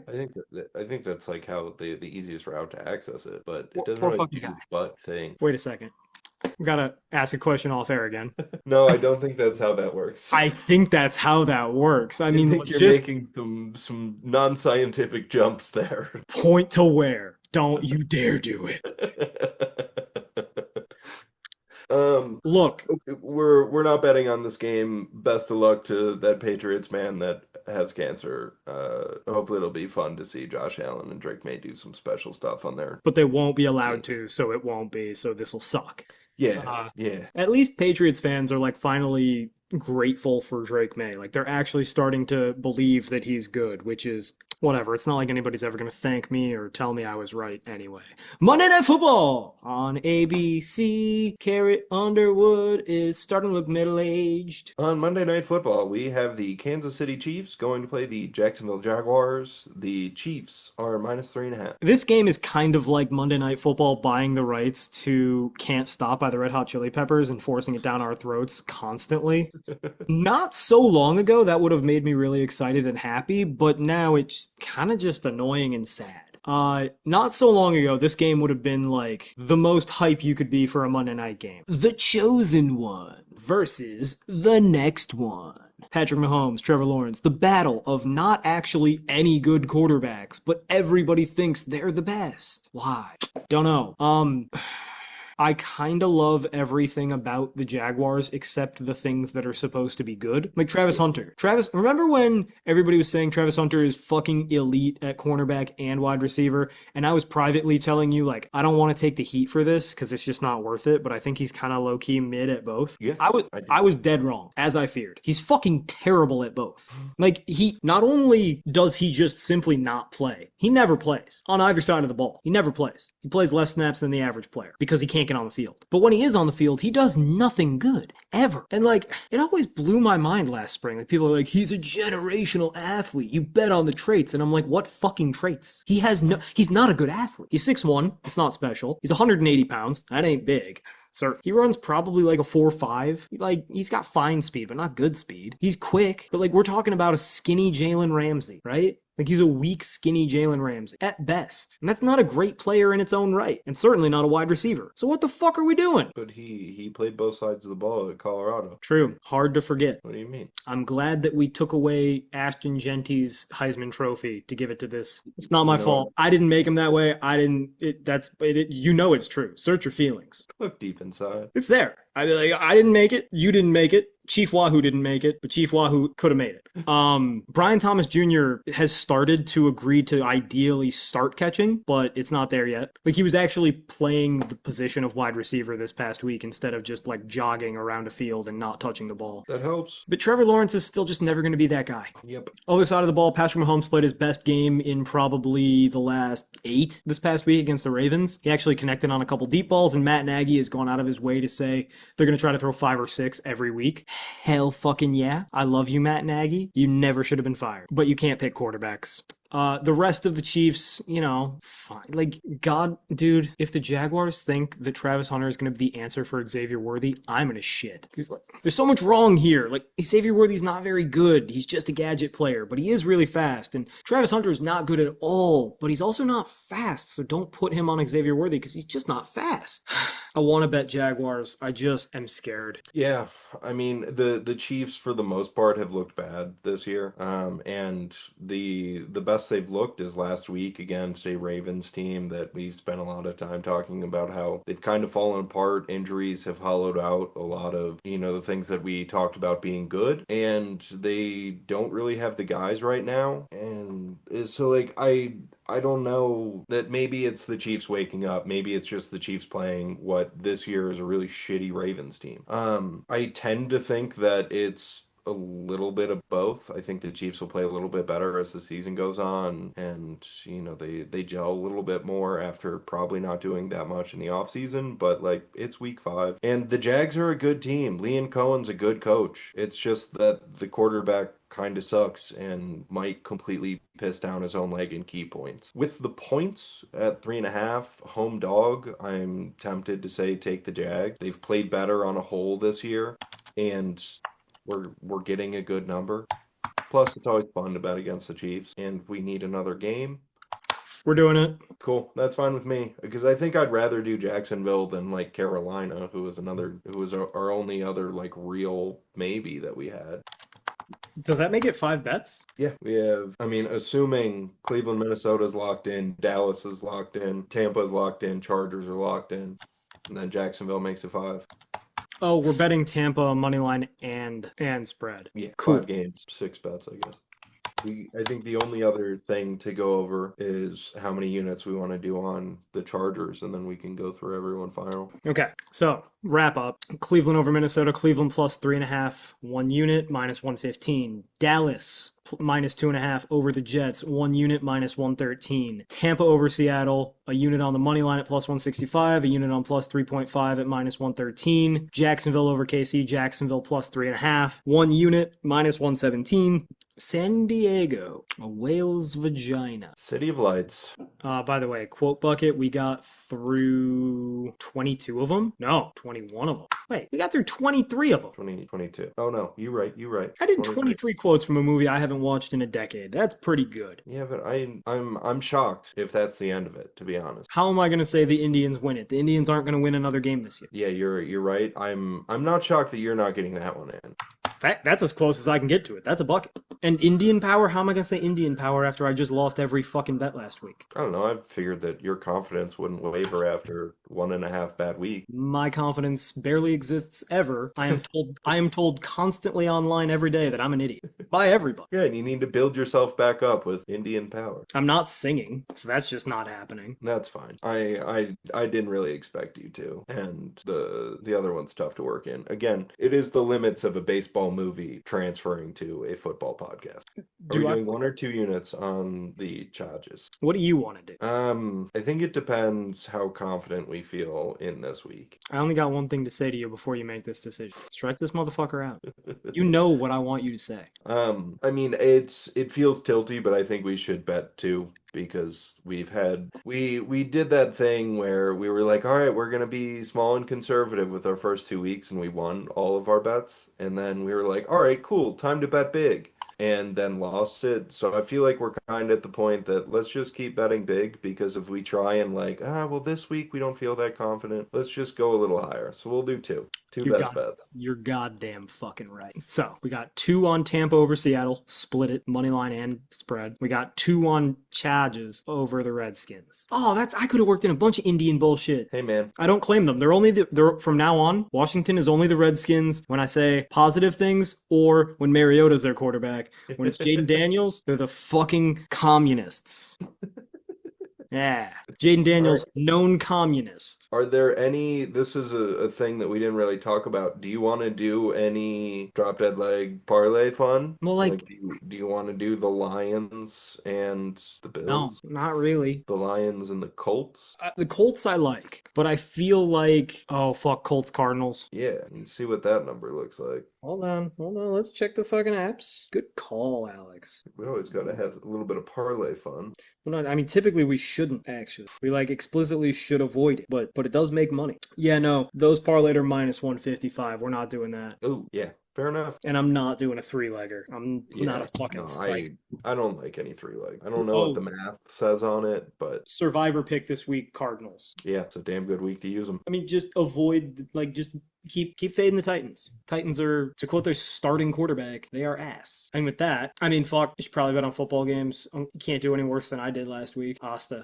I think that's like how the easiest route to access it, but it doesn't Poor really fucking do the guy. butt thing. Wait a second. Gotta ask a question off air again. No, I don't think that's how that works. I think that's how that works. I mean, think you're just making some non-scientific jumps there. point to where. Don't you dare do it. Look, we're not betting on this game. Best of luck to that Patriots man that has cancer. Hopefully it'll be fun to see Josh Allen and Drake May do some special stuff on there. but they won't be allowed to, so it won't be. So this will suck. Yeah, yeah. At least Patriots fans are like finally grateful for Drake May. Like they're actually starting to believe that he's good, which is Whatever. It's not like anybody's ever going to thank me or tell me I was right anyway. Monday Night Football on ABC. Carrot Underwood is starting to look middle-aged. On Monday Night Football, we have the Kansas City Chiefs going to play the Jacksonville Jaguars. The Chiefs are -3.5. This game is kind of like Monday Night Football buying the rights to Can't Stop by the Red Hot Chili Peppers and forcing it down our throats constantly. Not so long ago, that would have made me really excited and happy, but now it's kind of just annoying and sad. Not so long ago, this game would have been like the most hype you could be for a Monday night game. The Chosen One versus the next one. Patrick Mahomes, Trevor Lawrence, the battle of not actually any good quarterbacks, but everybody thinks they're the best. Why? Don't know. I kind of love everything about the Jaguars except the things that are supposed to be good. Like Travis Hunter. Remember when everybody was saying Travis Hunter is fucking elite at cornerback and wide receiver? And I was privately telling you, like, I don't want to take the heat for this because it's just not worth it, but I think he's kind of low-key mid at both. Yes, I was dead wrong, as I feared. He's fucking terrible at both. Like, not only does he just simply not play, he never plays on either side of the ball. He never plays. He plays less snaps than the average player because he can't get on the field. But when he is on the field, he does nothing good, ever. And like, it always blew my mind last spring. Like, people are like, he's a generational athlete. You bet on the traits. And I'm like, what fucking traits? He's not a good athlete. He's 6'1". It's not special. He's 180 pounds. That ain't big. Sir, he runs probably like a 4.5. Like, he's got fine speed, but not good speed. He's quick, but like, we're talking about a skinny Jalen Ramsey, right? Like, he's a weak, skinny Jalen Ramsey, at best. And that's not a great player in its own right, and certainly not a wide receiver. So what the fuck are we doing? But he played both sides of the ball at Colorado. True. Hard to forget. What do you mean? I'm glad that we took away Ashton Genty's Heisman Trophy to give it to this. It's not my fault. I didn't make him that way. You know it's true. Search your feelings. Look deep inside. It's there. I didn't make it. You didn't make it. Chief Wahoo didn't make it, but Chief Wahoo could have made it. Brian Thomas Jr. has started to agree to ideally start catching, but it's not there yet. Like, he was actually playing the position of wide receiver this past week instead of just like jogging around a field and not touching the ball. That helps. But Trevor Lawrence is still just never going to be that guy. Yep. Other side of the ball, Patrick Mahomes played his best game in probably the last 8 this past week against the Ravens. He actually connected on a couple deep balls, and Matt Nagy has gone out of his way to say they're going to try to throw 5 or 6 every week. Hell fucking yeah. I love you, Matt Nagy. You never should have been fired. But you can't pick quarterbacks. The rest of the Chiefs, fine. Like, God, dude, if the Jaguars think that Travis Hunter is going to be the answer for Xavier Worthy, I'm going to shit. Because, like, there's so much wrong here. Like, Xavier Worthy's not very good. He's just a gadget player, but he is really fast. And Travis Hunter is not good at all, but he's also not fast. So don't put him on Xavier Worthy because he's just not fast. I want to bet Jaguars. I just am scared. Yeah, I mean, the Chiefs, for the most part, have looked bad this year. And the best they've looked is last week against a Ravens team that we've spent a lot of time talking about how they've kind of fallen apart. Injuries have hollowed out a lot of, the things that we talked about being good, and they don't really have the guys right now. And so, like, I don't know, that maybe it's the Chiefs waking up. Maybe it's just the Chiefs playing what this year is a really shitty Ravens team. I tend to think that it's a little bit of both. I think the Chiefs will play a little bit better as the season goes on, and they gel a little bit more after probably not doing that much in the offseason, but like, it's week 5 and the Jags are a good team. Liam Cohen's a good coach. It's just that the quarterback kind of sucks and might completely piss down his own leg in key points. With the points at 3.5, home dog, I'm tempted to say take the Jag. They've played better on a whole this year, and we're getting a good number. Plus, it's always fun to bet against the Chiefs, and we need another game. We're doing it. Cool. That's fine with me, because I think I'd rather do Jacksonville than like Carolina, who was our only other like real maybe that we had. Does that make it 5 bets? Yeah, we have, assuming Cleveland, Minnesota's locked in, Dallas is locked in, Tampa's locked in, Chargers are locked in, and then Jacksonville makes it 5. Oh, we're betting Tampa money line and spread. Yeah, cool. 5 games, 6 bets, I guess. I think the only other thing to go over is how many units we want to do on the Chargers, and then we can go through everyone final. Okay, so wrap up. Cleveland over Minnesota. Cleveland plus 3.5, 1 unit, minus 115. Dallas minus 2.5 over the Jets, 1 unit, minus 113. Tampa over Seattle, a unit on the money line at plus 165, a unit on plus 3.5 at minus 113. Jacksonville over KC, Jacksonville plus 3.5, 1 unit, minus 117. San Diego, a whale's vagina. City of Lights. By the way, quote bucket, we got through 22 of them? No, 21 of them. Wait, we got through 23 of them. 2022. Oh no, you right. I did 23 quotes from a movie I haven't watched in a decade. That's pretty good. Yeah, but I'm shocked if that's the end of it, to be honest. How am I going to say the Indians win it? The Indians aren't going to win another game this year. Yeah, you're right. I'm not shocked that you're not getting that one in. That's as close as I can get to it. That's a bucket. And Indian power? How am I going to say Indian power after I just lost every fucking bet last week? I don't know. I figured that your confidence wouldn't waver after 1.5 bad weeks. My confidence barely exists ever. I am told constantly online every day that I'm an idiot by everybody. Yeah, and you need to build yourself back up with Indian power. I'm not singing, so that's just not happening. That's fine. I didn't really expect you to. And the other one's tough to work in. Again, it is the limits of a baseball movie transferring to a football podcast. Are we doing 1 or 2 units on the charges? What do you want to do? I think it depends how confident we feel in this week. I only got one thing to say to you before you make this decision. Strike this motherfucker out. You know what I want you to say. I mean, it feels tilty, but I think we should bet 2. Because we did that thing where we were like, all right, we're going to be small and conservative with our first 2 weeks, and we won all of our bets. And then we were like, all right, cool, time to bet big. And then lost it. So I feel like we're kind of at the point that let's just keep betting big, because if we try and well, this week we don't feel that confident, let's just go a little higher. So we'll do 2 best bets. You're goddamn fucking right. So we got 2 on Tampa over Seattle, split it, money line and spread. We got 2 on Chargers over the Redskins. Oh, I could have worked in a bunch of Indian bullshit. Hey man, I don't claim them. They're from now on. Washington is only the Redskins when I say positive things, or when Mariota's their quarterback. When it's Jaden Daniels, they're the fucking communists. Yeah. Jaden Daniels, right. Known communist. Are there any, this is a thing that we didn't really talk about. Do you want to do any drop dead leg parlay fun? Well, do you want to do the Lions and the Bills? No, not really. The Lions and the Colts? The Colts I like, but I feel like, oh fuck, Colts Cardinals. Yeah, and see what that number looks like. Hold on. Let's check the fucking apps. Good call, Alex. We always got to have a little bit of parlay fun. Well, I mean, typically we shouldn't actually. We explicitly should avoid it, but it does make money. Yeah, no, those parlayed are minus 155. We're not doing that. Oh, yeah. Fair enough. And I'm not doing a 3-legger. I'm not a fucking I don't like any 3-leg. I don't know what the math says on it, but survivor pick this week, Cardinals. Yeah, it's a damn good week to use them. I mean, just avoid, just keep fading the Titans. Titans are, to quote their starting quarterback, they are ass. And with that, I mean, fuck, you should probably bet on football games. You can't do any worse than I did last week. Asta.